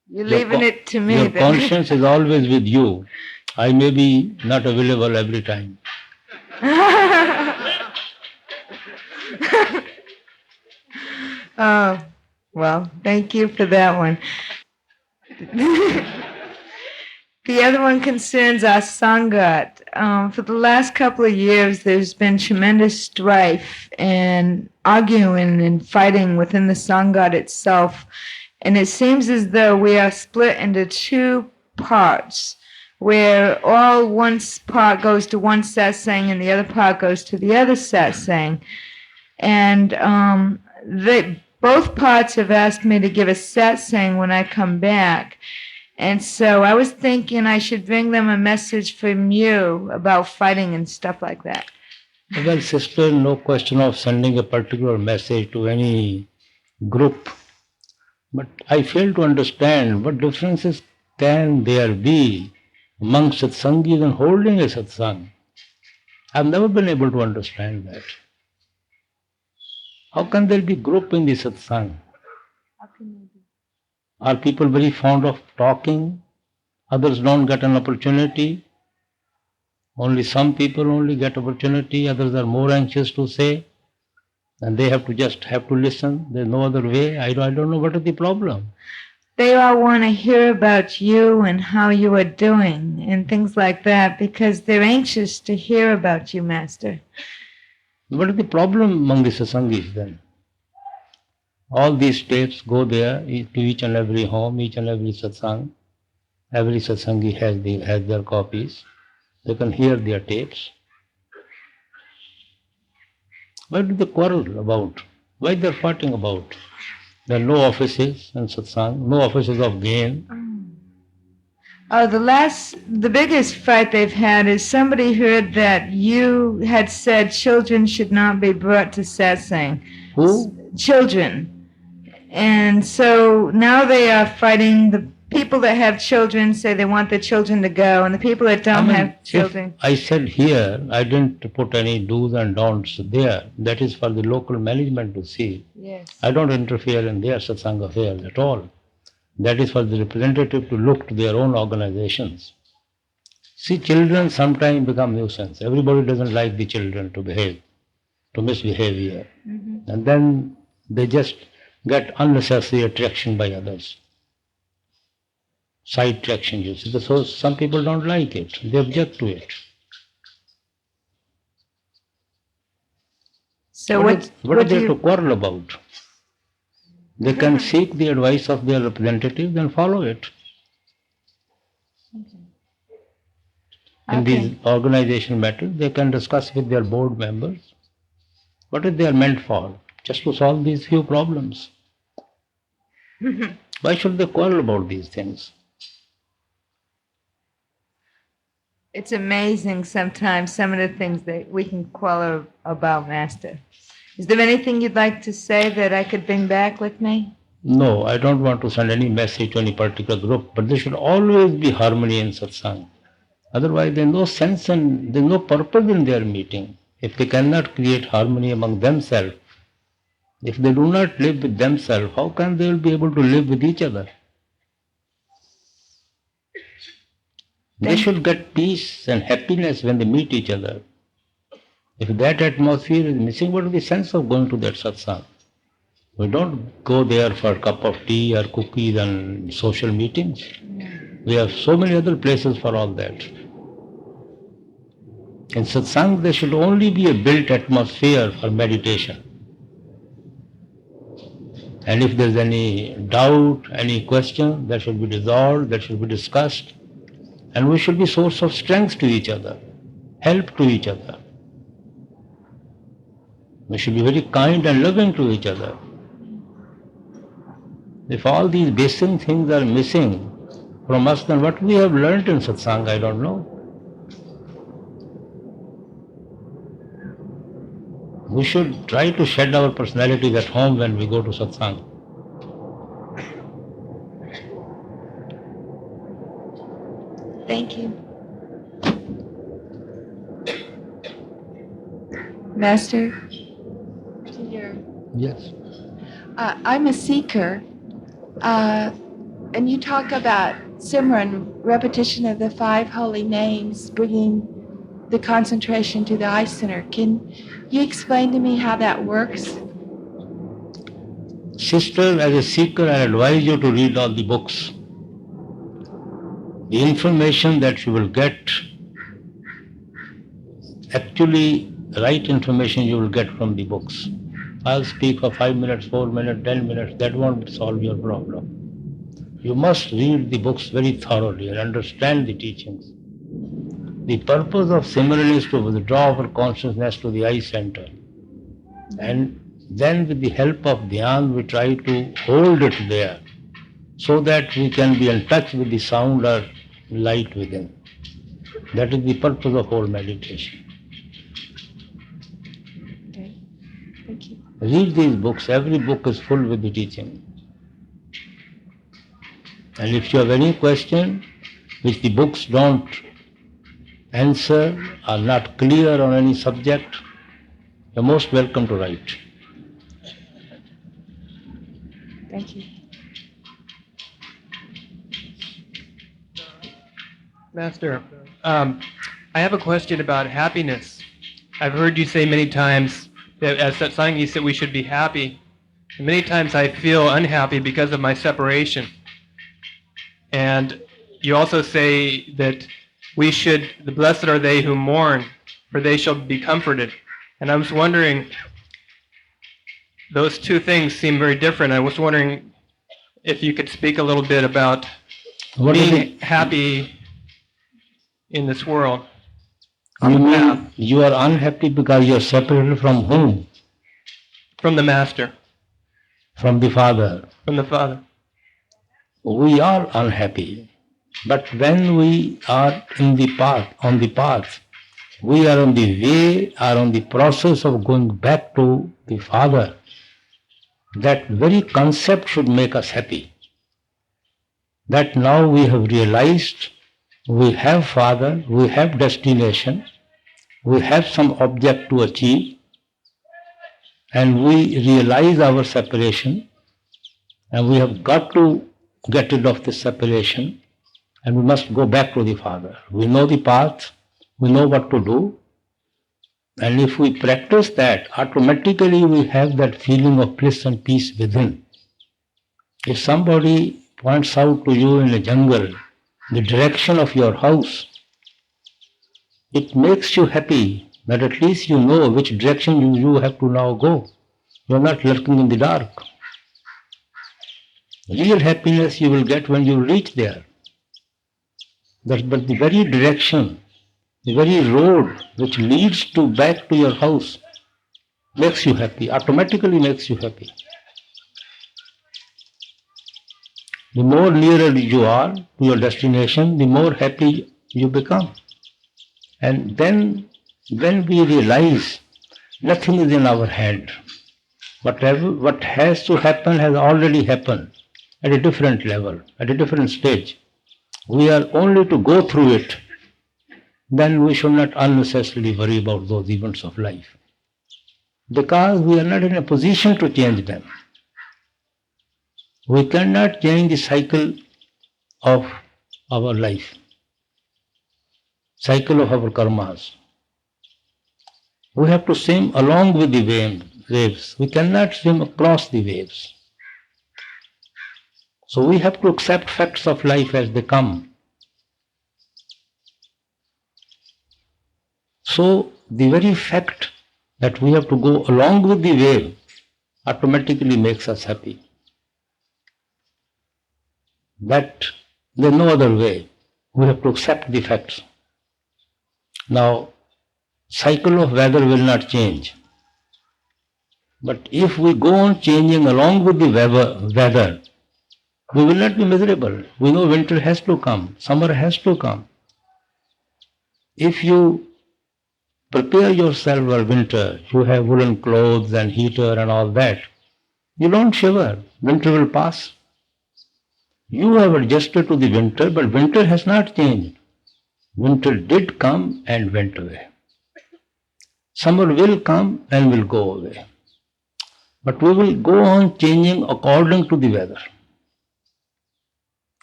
Speaker 18: You're leaving it to me.
Speaker 1: Your
Speaker 18: then.
Speaker 1: conscience is always with you. I may be not available every time.
Speaker 18: Oh, well, thank you for that one. The other one concerns our Sangat. For the last couple of years, there's been tremendous strife and arguing and fighting within the Sangat itself. And it seems as though we are split into two parts, where all one part goes to one satsang and the other part goes to the other satsang. And both parts have asked me to give a satsang when I come back. And so I was thinking I should bring them a message from you about fighting and stuff like that.
Speaker 1: Well, sister, no question of sending a particular message to any group. But I fail to understand what differences can there be among satsangis and holding a satsang. I've never been able to understand that. How can there be group in the satsang? Are people very fond of talking? Others don't get an opportunity. Only some people only get opportunity. Others are more anxious to say. And they have to listen. There's no other way. I don't know what is the problem.
Speaker 18: They all want to hear about you and how you are doing and things like that because they're anxious to hear about you, Master.
Speaker 1: What is the problem among the satsangis then? All these tapes go there to each and every home, each and every satsang. Every satsangi has their copies. They can hear their tapes. What do they quarrel about? Why they're fighting about? There are no offices in satsang, no offices of gain.
Speaker 18: Oh, the biggest fight they've had is somebody heard that you had said children should not be brought to satsang.
Speaker 1: Who?
Speaker 18: Children. And so now they are fighting. The people that have children say they want the children to go, and the people that don't have children.
Speaker 1: I said here, I didn't put any do's and don'ts there. That is for the local management to see.
Speaker 18: Yes.
Speaker 1: I don't interfere in their satsang affairs at all. That is for the representative to look to their own organizations. See, children sometimes become nuisance. Everybody doesn't like the children to misbehave here. Mm-hmm. And then they just get unnecessary attraction by others. Side traction, you see. So some people don't like it. They object to it.
Speaker 18: So
Speaker 1: what are they to quarrel about? They can seek the advice of their representatives and follow it. In these organizational matters, they can discuss with their board members what is they are meant for, just to solve these few problems. Why should they quarrel about these things?
Speaker 18: It's amazing sometimes some of the things that we can quarrel about, Master. Is there anything you'd like to say that I could bring back with me?
Speaker 1: No, I don't want to send any message to any particular group, but there should always be harmony in satsang. Otherwise, there's no sense and there's no purpose in their meeting. If they cannot create harmony among themselves, if they do not live with themselves, how can they be able to live with each other? They should get peace and happiness when they meet each other. If that atmosphere is missing, what is the sense of going to that satsang? We don't go there for a cup of tea or cookies and social meetings. We have so many other places for all that. In satsang, there should only be a built atmosphere for meditation. And if there's any doubt, any question, that should be resolved, that should be discussed. And we should be source of strength to each other, help to each other. We should be very kind and loving to each other. If all these basic things are missing from us, then what we have learned in satsang, I don't know. We should try to shed our personalities at home when we go to satsang.
Speaker 18: Thank you. Master,
Speaker 1: Yes.
Speaker 18: I'm a seeker, and you talk about Simran, repetition of the 5 holy names, bringing the concentration to the eye center. Can you explain to me how that works?
Speaker 1: Sister, as a seeker, I advise you to read all the books. The information that you will get, actually, right information you will get from the books. I'll speak for 5 minutes, 4 minutes, 10 minutes, that won't solve your problem. You must read the books very thoroughly and understand the teachings. The purpose of Simran is to withdraw our consciousness to the eye center. And then with the help of Dhyan, we try to hold it there so that we can be in touch with the sound or light within. That is the purpose of whole meditation.
Speaker 18: Okay, thank you.
Speaker 1: Read these books. Every book is full with the teaching. And if you have any question which the books don't answer, are not clear on any subject, you're most welcome to write.
Speaker 18: Thank you.
Speaker 14: Master, I have a question about happiness. I've heard you say many times that as Satsangis that we should be happy. And many times I feel unhappy because of my separation. And you also say that we should, the blessed are they who mourn, for they shall be comforted. And I was wondering, those two things seem very different. I was wondering if you could speak a little bit about being happy in this world.
Speaker 1: You mean you are unhappy because you are separated from whom?
Speaker 14: From the Master.
Speaker 1: From the Father.
Speaker 14: From the Father.
Speaker 1: We are unhappy. But when we are in the path, on the path, we are on the way, are on the process of going back to the Father. That very concept should make us happy. That now we have realized we have Father, we have destination, we have some object to achieve, and we realize our separation, and we have got to get rid of this separation, and we must go back to the Father. We know the path, we know what to do, and if we practice that, automatically we have that feeling of bliss and peace within. If somebody points out to you in a jungle the direction of your house, it makes you happy that at least you know which direction you have to now go. You are not lurking in the dark. Real happiness you will get when you reach there. But the very direction, the very road which leads to back to your house makes you happy, automatically makes you happy. The more nearer you are to your destination, the more happy you become. And then when we realize nothing is in our hand, what has to happen has already happened at a different level, at a different stage. We are only to go through it, then we should not unnecessarily worry about those events of life. Because we are not in a position to change them. We cannot change the cycle of our life, cycle of our karmas. We have to swim along with the waves. We cannot swim across the waves. So we have to accept facts of life as they come. So the very fact that we have to go along with the wave automatically makes us happy. That there is no other way. We have to accept the facts. Now, cycle of weather will not change. But if we go on changing along with the weather, we will not be miserable. We know winter has to come, summer has to come. If you prepare yourself for winter, you have woolen clothes and heater and all that, you don't shiver, winter will pass. You have adjusted to the winter, but winter has not changed. Winter did come and went away. Summer will come and will go away. But we will go on changing according to the weather.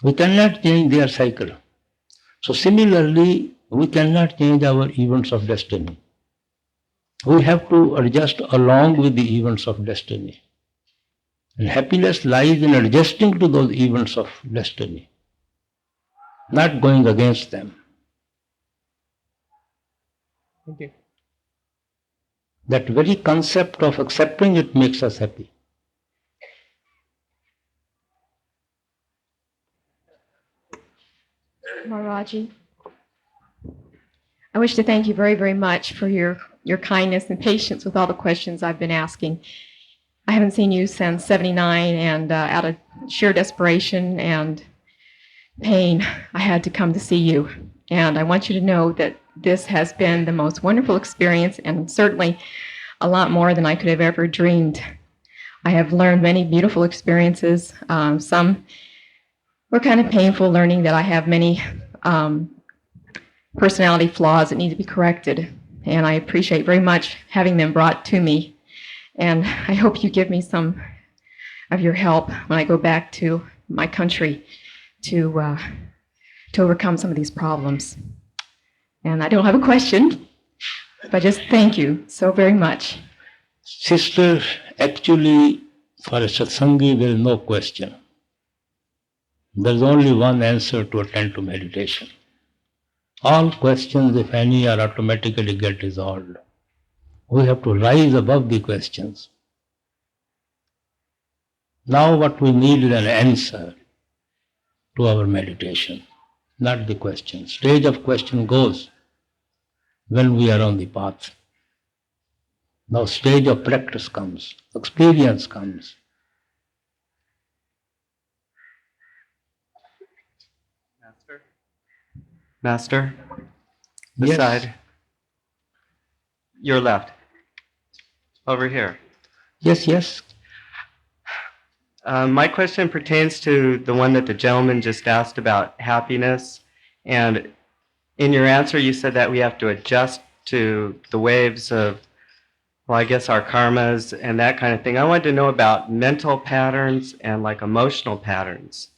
Speaker 1: We cannot change their cycle. So similarly, we cannot change our events of destiny. We have to adjust along with the events of destiny. And happiness lies in adjusting to those events of destiny, not going against them.
Speaker 14: Thank you.
Speaker 1: That very concept of accepting it makes us happy.
Speaker 19: Maharaji, I wish to thank you very, very much for your kindness and patience with all the questions I've been asking. I haven't seen you since 79, and out of sheer desperation and pain, I had to come to see you. And I want you to know that this has been the most wonderful experience, and certainly a lot more than I could have ever dreamed. I have learned many beautiful experiences. Some were kind of painful, learning that I have many personality flaws that need to be corrected. And I appreciate very much having them brought to me. And I hope you give me some of your help when I go back to my country to overcome some of these problems. And I don't have a question, but just thank you so very much.
Speaker 1: Sister, actually, for a satsangi, there is no question. There is only one answer to attend to meditation. All questions, if any, are automatically get resolved. We have to rise above the questions. Now what we need is an answer to our meditation, not the question. Stage of question goes when we are on the path. Now stage of practice comes, experience comes.
Speaker 20: Master, this
Speaker 1: Yes.
Speaker 20: side. Your left. Over here.
Speaker 1: Yes, yes.
Speaker 20: My question pertains to the one that the gentleman just asked about happiness. And in your answer, you said that we have to adjust to the waves of, well, I guess our karmas and that kind of thing. I wanted to know about mental patterns and like emotional patterns.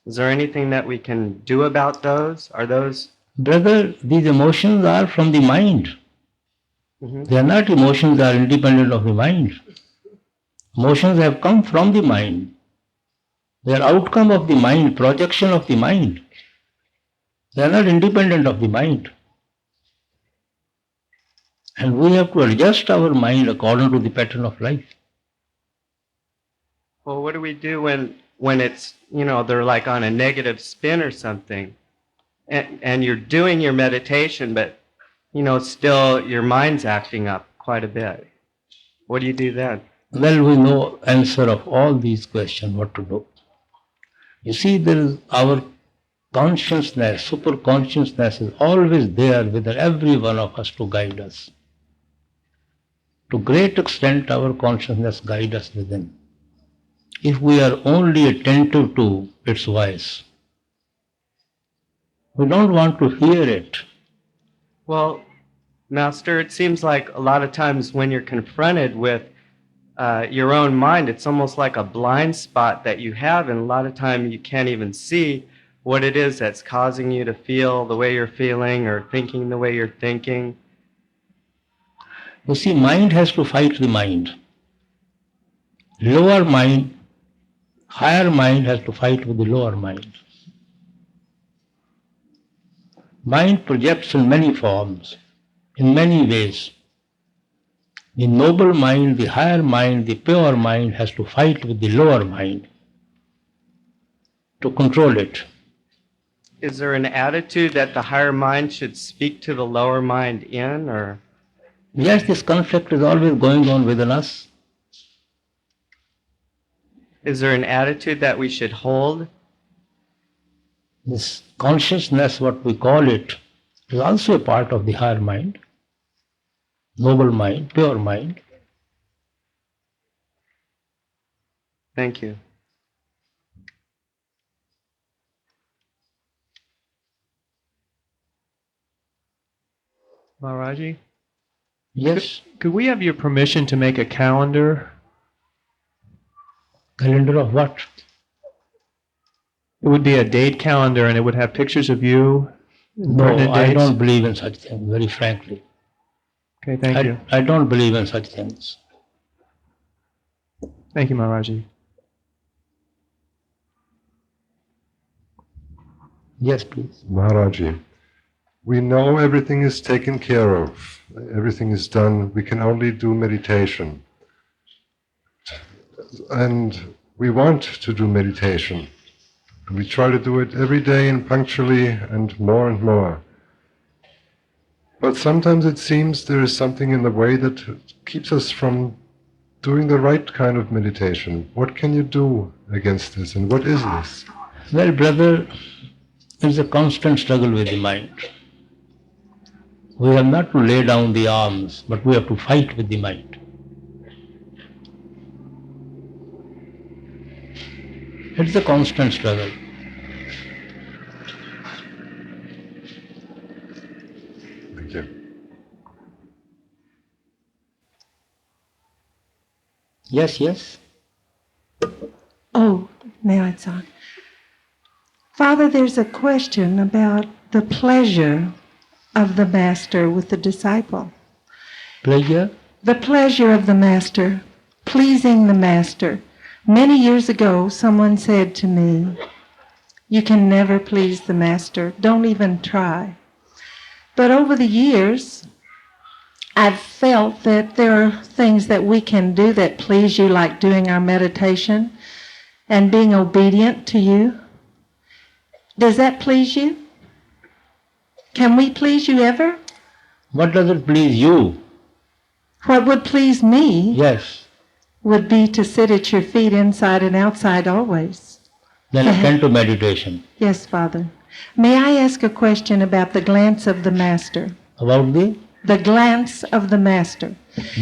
Speaker 20: Is there anything that we can do about those? Are those...
Speaker 1: Brother, these emotions are from the mind. They are not emotions that are independent of the mind. Emotions have come from the mind. They are outcome of the mind, projection of the mind. They are not independent of the mind. And we have to adjust our mind according to the pattern of life.
Speaker 20: Well, what do we do when it's, you know, they're like on a negative spin or something, and you're doing your meditation, but, you know, still your mind's acting up quite a bit? What do you do then?
Speaker 1: Well, we know answer of all these questions, what to do. You see, there is our consciousness, super consciousness is always there within every one of us to guide us. To great extent, our consciousness guides us within. If we are only attentive to its voice, we don't want to hear it.
Speaker 20: Well, Master, it seems like a lot of times when you're confronted with your own mind, it's almost like a blind spot that you have, and a lot of time you can't even see what it is that's causing you to feel the way you're feeling or thinking the way you're thinking.
Speaker 1: You see, mind has to fight the mind. Lower mind, higher mind has to fight with the lower mind. Mind projects in many forms, in many ways. The noble mind, the higher mind, the pure mind has to fight with the lower mind to control it.
Speaker 20: Is there an attitude that the higher mind should speak to the lower mind in, or?
Speaker 1: Yes, this conflict is always going on within us.
Speaker 20: Is there an attitude that we should hold?
Speaker 1: This consciousness, what we call it, is also a part of the higher mind, noble mind, pure mind.
Speaker 20: Thank you.
Speaker 6: Maharaji?
Speaker 1: Yes.
Speaker 6: Could we have your permission to make a calendar?
Speaker 1: Calendar of what?
Speaker 6: It would be a date calendar and it would have pictures of you.
Speaker 1: No,
Speaker 6: pertinent
Speaker 1: I
Speaker 6: dates.
Speaker 1: don't believe in such things, very frankly.
Speaker 6: Okay, thank you.
Speaker 1: I don't believe in such things.
Speaker 6: Thank you, Maharaji.
Speaker 1: Yes, please.
Speaker 21: Maharaji, we know everything is taken care of. Everything is done. We can only do meditation. And we want to do meditation. We try to do it every day and punctually and more. But sometimes it seems there is something in the way that keeps us from doing the right kind of meditation. What can you do against this, and what is this?
Speaker 1: Well, brother, it's a constant struggle with the mind. We have not to lay down the arms, but we have to fight with the mind. It's a constant struggle.
Speaker 21: Thank you.
Speaker 1: Yes.
Speaker 22: Oh, now it's on. Father, there's a question about the pleasure of the Master with the disciple.
Speaker 1: Pleasure?
Speaker 22: The pleasure of the Master, pleasing the Master. Many years ago, someone said to me, "You can never please the Master. Don't even try." But over the years, I've felt that there are things that we can do that please you, like doing our meditation and being obedient to you. Does that please you? Can we please you ever?
Speaker 1: What does it please you?
Speaker 22: What would please me
Speaker 1: Yes.
Speaker 22: would be to sit at your feet inside and outside always.
Speaker 1: Then attend to meditation.
Speaker 22: Yes, Father. May I ask a question about the glance of the Master?
Speaker 1: About the
Speaker 22: The glance of the Master.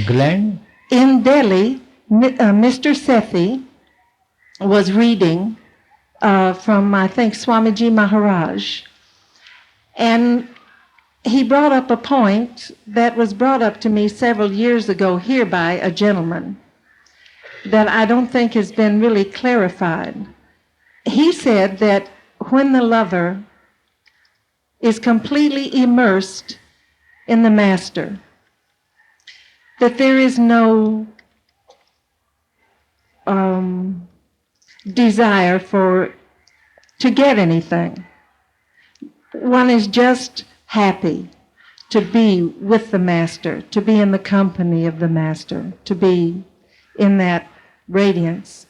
Speaker 1: gland?
Speaker 22: In Delhi, Mr. Sethi was reading from, I think, Swamiji Maharaj. And he brought up a point that was brought up to me several years ago here by a gentleman that I don't think has been really clarified. He said that when the lover is completely immersed in the Master, that there is no desire to get anything. One is just happy to be with the Master, to be in the company of the Master, to be in that radiance.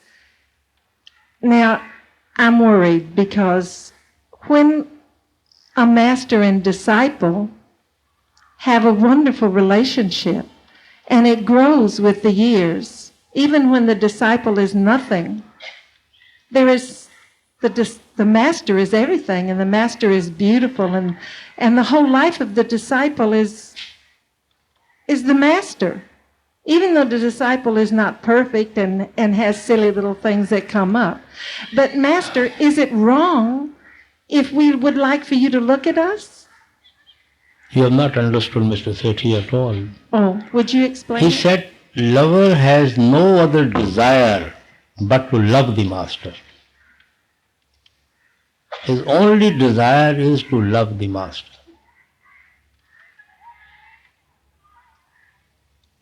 Speaker 22: Now, I'm worried because when a master and disciple have a wonderful relationship and it grows with the years, even when the disciple is nothing, there is the master is everything, and the master is beautiful, and the whole life of the disciple is the master. Even though the disciple is not perfect and has silly little things that come up. But Master, is it wrong if we would like for you to look at us?
Speaker 1: You have not understood Mr. Sethi at all.
Speaker 22: Oh, would you explain?
Speaker 1: He said, lover has no other desire but to love the Master. His only desire is to love the Master.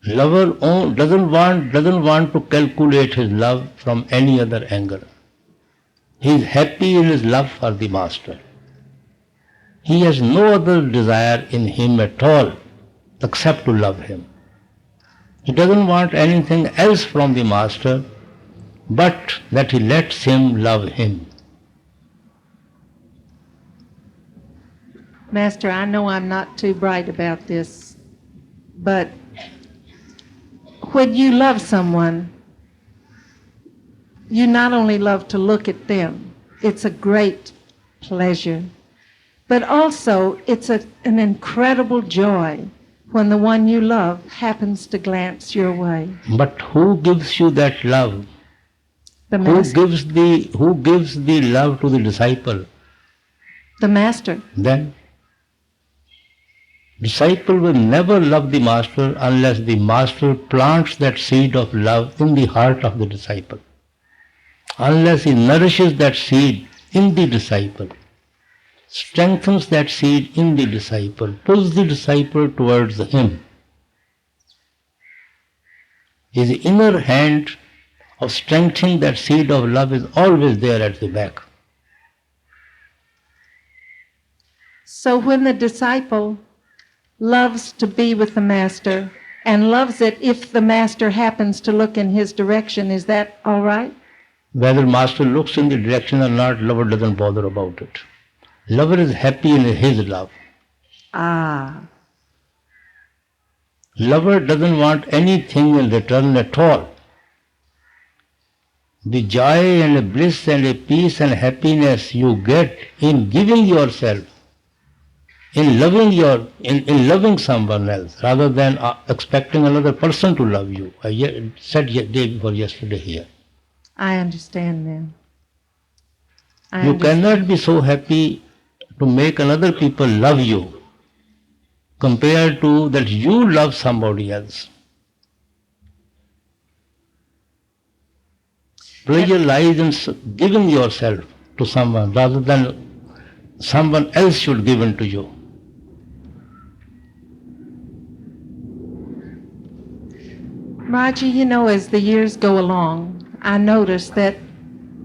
Speaker 1: Lover doesn't want to calculate his love from any other angle. He is happy in his love for the Master. He has no other desire in him at all except to love him. He doesn't want anything else from the Master but that he lets him love him.
Speaker 22: Master, I know I'm not too bright about this, but when you love someone, you not only love to look at them, it's a great pleasure, but also it's an incredible joy when the one you love happens to glance your way.
Speaker 1: But who gives you that love?
Speaker 22: The
Speaker 1: Who
Speaker 22: Master.
Speaker 1: gives the love to the disciple?
Speaker 22: The Master.
Speaker 1: Then Disciple will never love the master unless the master plants that seed of love in the heart of the disciple. Unless he nourishes that seed in the disciple, strengthens that seed in the disciple, pulls the disciple towards him. His inner hand of strengthening that seed of love is always there at the back.
Speaker 22: So when the disciple loves to be with the master and loves it if the master happens to look in his direction, is that all right?
Speaker 1: Whether master looks in the direction or not, lover doesn't bother about it. Lover is happy in his love.
Speaker 22: Ah.
Speaker 1: Lover doesn't want anything in return at all. The joy and the bliss and the peace and happiness you get in giving yourself, in loving someone else, rather than expecting another person to love you. I said day before yesterday here.
Speaker 22: I understand now.
Speaker 1: You cannot be so happy to make another people love you compared to that you love somebody else. Pleasure lies in giving yourself to someone rather than someone else should give in to you.
Speaker 22: Raji, you know, as the years go along, I notice that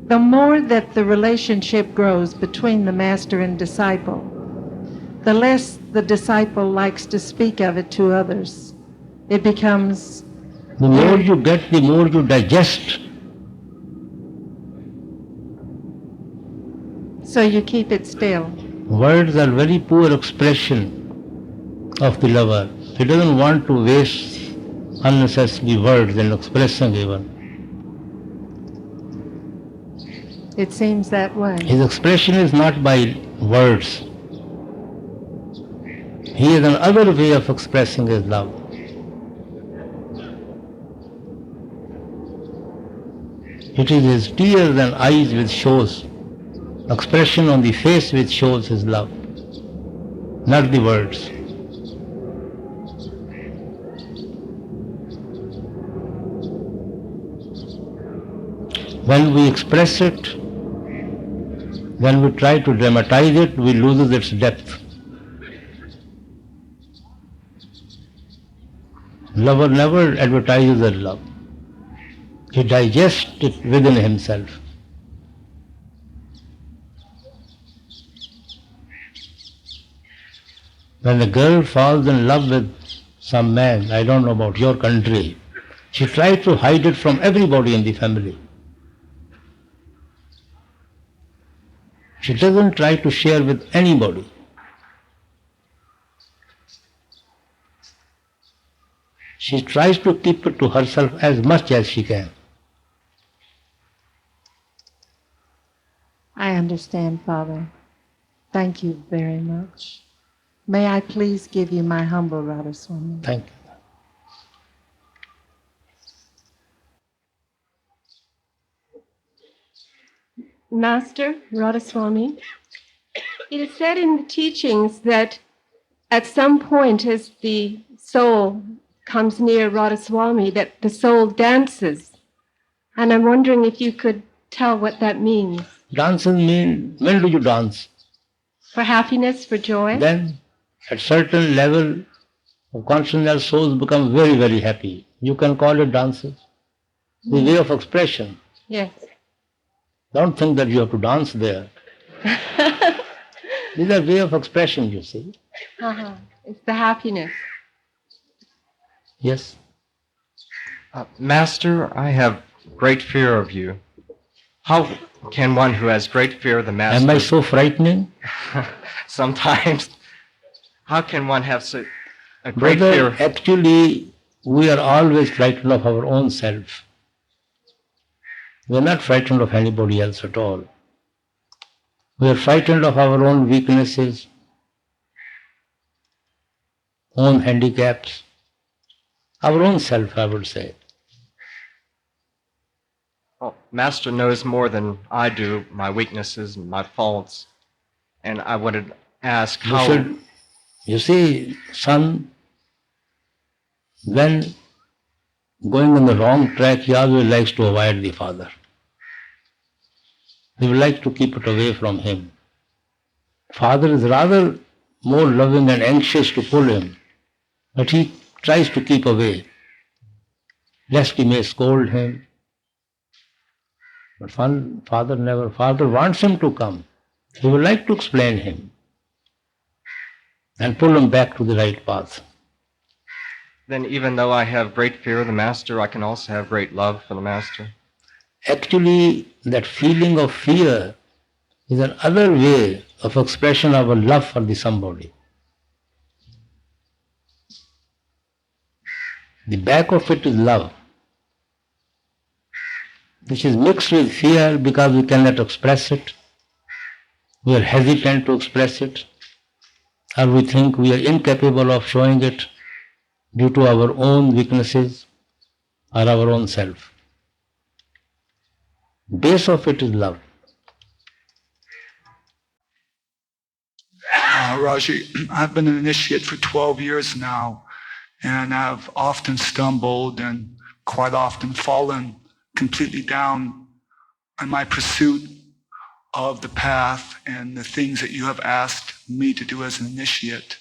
Speaker 22: the more that the relationship grows between the master and disciple, the less the disciple likes to speak of it to others. It becomes...
Speaker 1: The more you get, the more you digest.
Speaker 22: So you keep it still.
Speaker 1: Words are very poor expression of the lover. He doesn't want to waste unnecessary words in expressing even.
Speaker 22: It seems that way.
Speaker 1: His expression is not by words. He has another way of expressing his love. It is his tears and eyes which shows, expression on the face which shows his love, not the words. When we express it, when we try to dramatize it, we lose its depth. Lover never advertises his love. He digests it within himself. When a girl falls in love with some man, I don't know about your country, she tries to hide it from everybody in the family. She doesn't try to share with anybody. She tries to keep it to herself as much as she can.
Speaker 22: I understand, Father. Thank you very much. May I please give you my humble Radhaswami?
Speaker 1: Thank you.
Speaker 10: Master Radhaswami, it is said in the teachings that at some point as the soul comes near Radhaswami, that the soul dances. And I'm wondering if you could tell what that means.
Speaker 1: Dances mean, when do you dance?
Speaker 10: For happiness, for joy?
Speaker 1: Then, at certain level of consciousness, souls become very, very happy. You can call it dances. The way of expression.
Speaker 10: Yes.
Speaker 1: Don't think that you have to dance there. These are way of expression, you see.
Speaker 10: It's the happiness.
Speaker 1: Yes.
Speaker 2: Master, I have great fear of you. How can one who has great fear of the Master...
Speaker 1: Am I so frightening?
Speaker 2: Sometimes. How can one have a great
Speaker 1: Brother,
Speaker 2: fear?
Speaker 1: actually, we are always frightened of our own self. We are not frightened of anybody else at all. We are frightened of our own weaknesses, own handicaps, our own self, I would say.
Speaker 2: Well, Master knows more than I do, my weaknesses and my faults. And I wanted to ask how...
Speaker 1: You see, son, when going on the wrong track, he always likes to avoid the father. He would like to keep it away from him. Father is rather more loving and anxious to pull him, but he tries to keep away, lest he may scold him. But father wants him to come. He would like to explain him and pull him back to the right path.
Speaker 2: Then even though I have great fear of the Master, I can also have great love for the Master.
Speaker 1: Actually, that feeling of fear is another way of expression of a love for the somebody. The back of it is love, which is mixed with fear because we cannot express it. We are hesitant to express it, or we think we are incapable of showing it due to our own weaknesses or our own self. Base of it is love.
Speaker 3: Raji, I've been an initiate for 12 years now, and I've often stumbled and quite often fallen completely down in my pursuit of the path and the things that you have asked me to do as an initiate.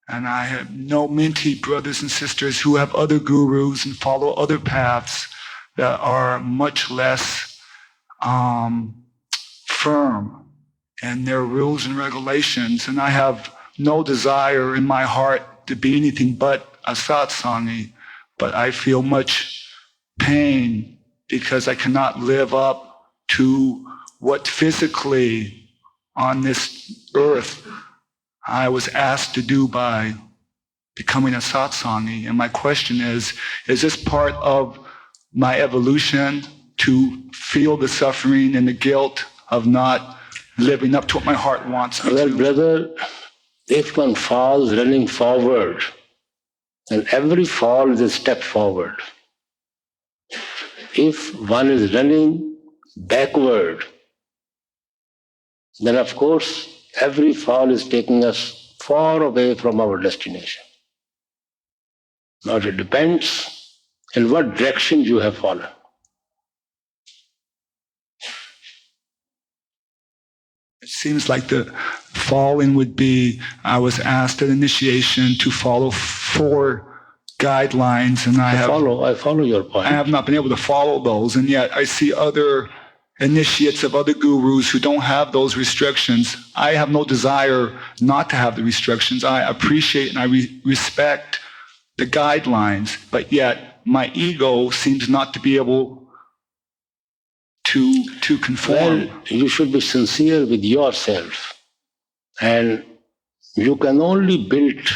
Speaker 3: And I have no mentee brothers and sisters who have other gurus and follow other paths that are much less firm in their rules and regulations. And I have no desire in my heart to be anything but a satsangi, but I feel much pain because I cannot live up to what physically on this earth I was asked to do by becoming a satsangi. And my question is this part of my evolution to feel the suffering and the guilt of not living up to what my heart wants me
Speaker 1: well,
Speaker 3: to?
Speaker 1: Brother, if one falls running forward, then every fall is a step forward. If one is running backward, then of course every fall is taking us far away from our destination. Now it depends in what direction you have fallen.
Speaker 3: It seems like the falling would be, I was asked at initiation to follow 4 guidelines, and I
Speaker 1: follow your point.
Speaker 3: I have not been able to follow those, and yet I see other initiates of other gurus who don't have those restrictions. I have no desire not to have the restrictions. I appreciate and I respect the guidelines, but yet my ego seems not to be able to conform.
Speaker 1: Well, you should be sincere with yourself, and you can only build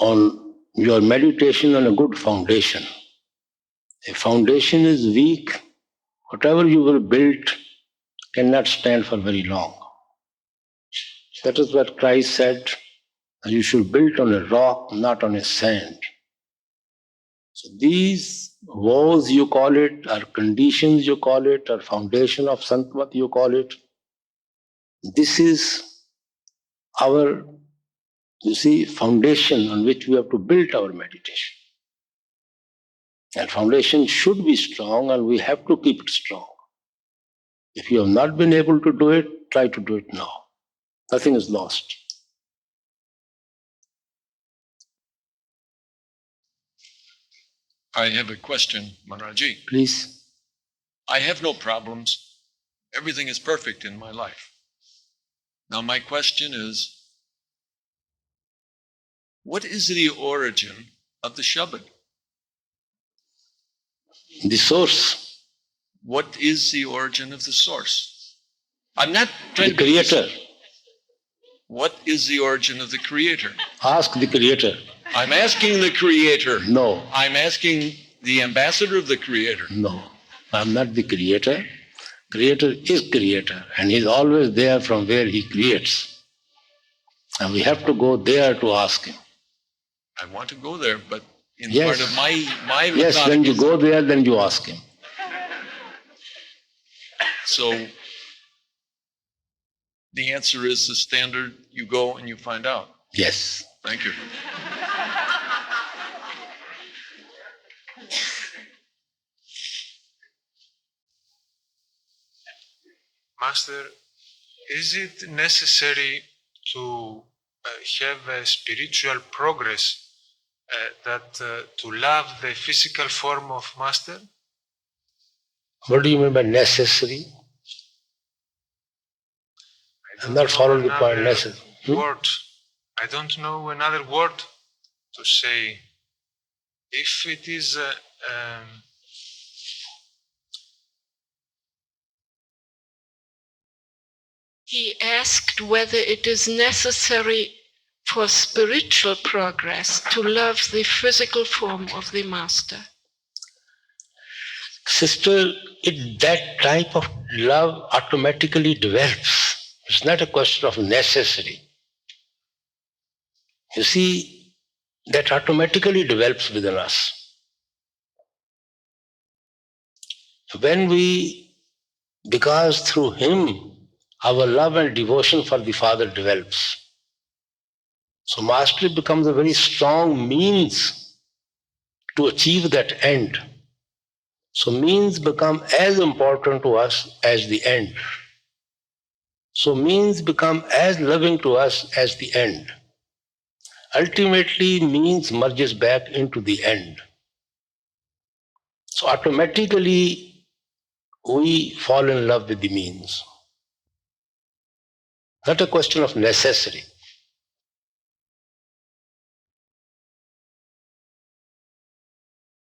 Speaker 1: on your meditation on a good foundation. If foundation is weak, whatever you will build cannot stand for very long. That is what Christ said, that you should build on a rock, not on a sand. So these walls, you call it, or conditions, you call it, or foundation of Santmat, you call it, this is our, you see, foundation on which we have to build our meditation. And foundation should be strong, and we have to keep it strong. If you have not been able to do it, try to do it now. Nothing is lost.
Speaker 4: I have a question, Maharaji.
Speaker 1: Please.
Speaker 4: I have no problems. Everything is perfect in my life. Now my question is, what is the origin of the Shabad?
Speaker 1: The source.
Speaker 4: What is the origin of the source? I'm not trying
Speaker 1: the creator.
Speaker 4: What is the origin of the creator?
Speaker 1: Ask the creator.
Speaker 4: I'm asking the creator.
Speaker 1: No.
Speaker 4: I'm asking the ambassador of the creator.
Speaker 1: No. I'm not the creator. Creator is creator, and he's always there from where he creates. And we have to go there to ask him.
Speaker 4: I want to go there, but in
Speaker 1: Yes.
Speaker 4: part of my
Speaker 1: Yes, when you go there, then you ask him.
Speaker 4: So the answer is the standard, you go and you find out.
Speaker 1: Yes.
Speaker 4: Thank you. Master, is it necessary to have a spiritual progress to love the physical form of Master?
Speaker 1: What do you mean by necessary? I'm not following the point. Necessary.
Speaker 4: Word. I don't know another word to say. If it is
Speaker 12: He asked whether it is necessary for spiritual progress to love the physical form of the Master.
Speaker 1: Sister, that type of love automatically develops. It's not a question of necessary. You see, that automatically develops within us. Because through him, our love and devotion for the Father develops. So mastery becomes a very strong means to achieve that end. So means become as important to us as the end. So means become as loving to us as the end. Ultimately, means merges back into the end. So automatically, we fall in love with the means. Not a question of necessity.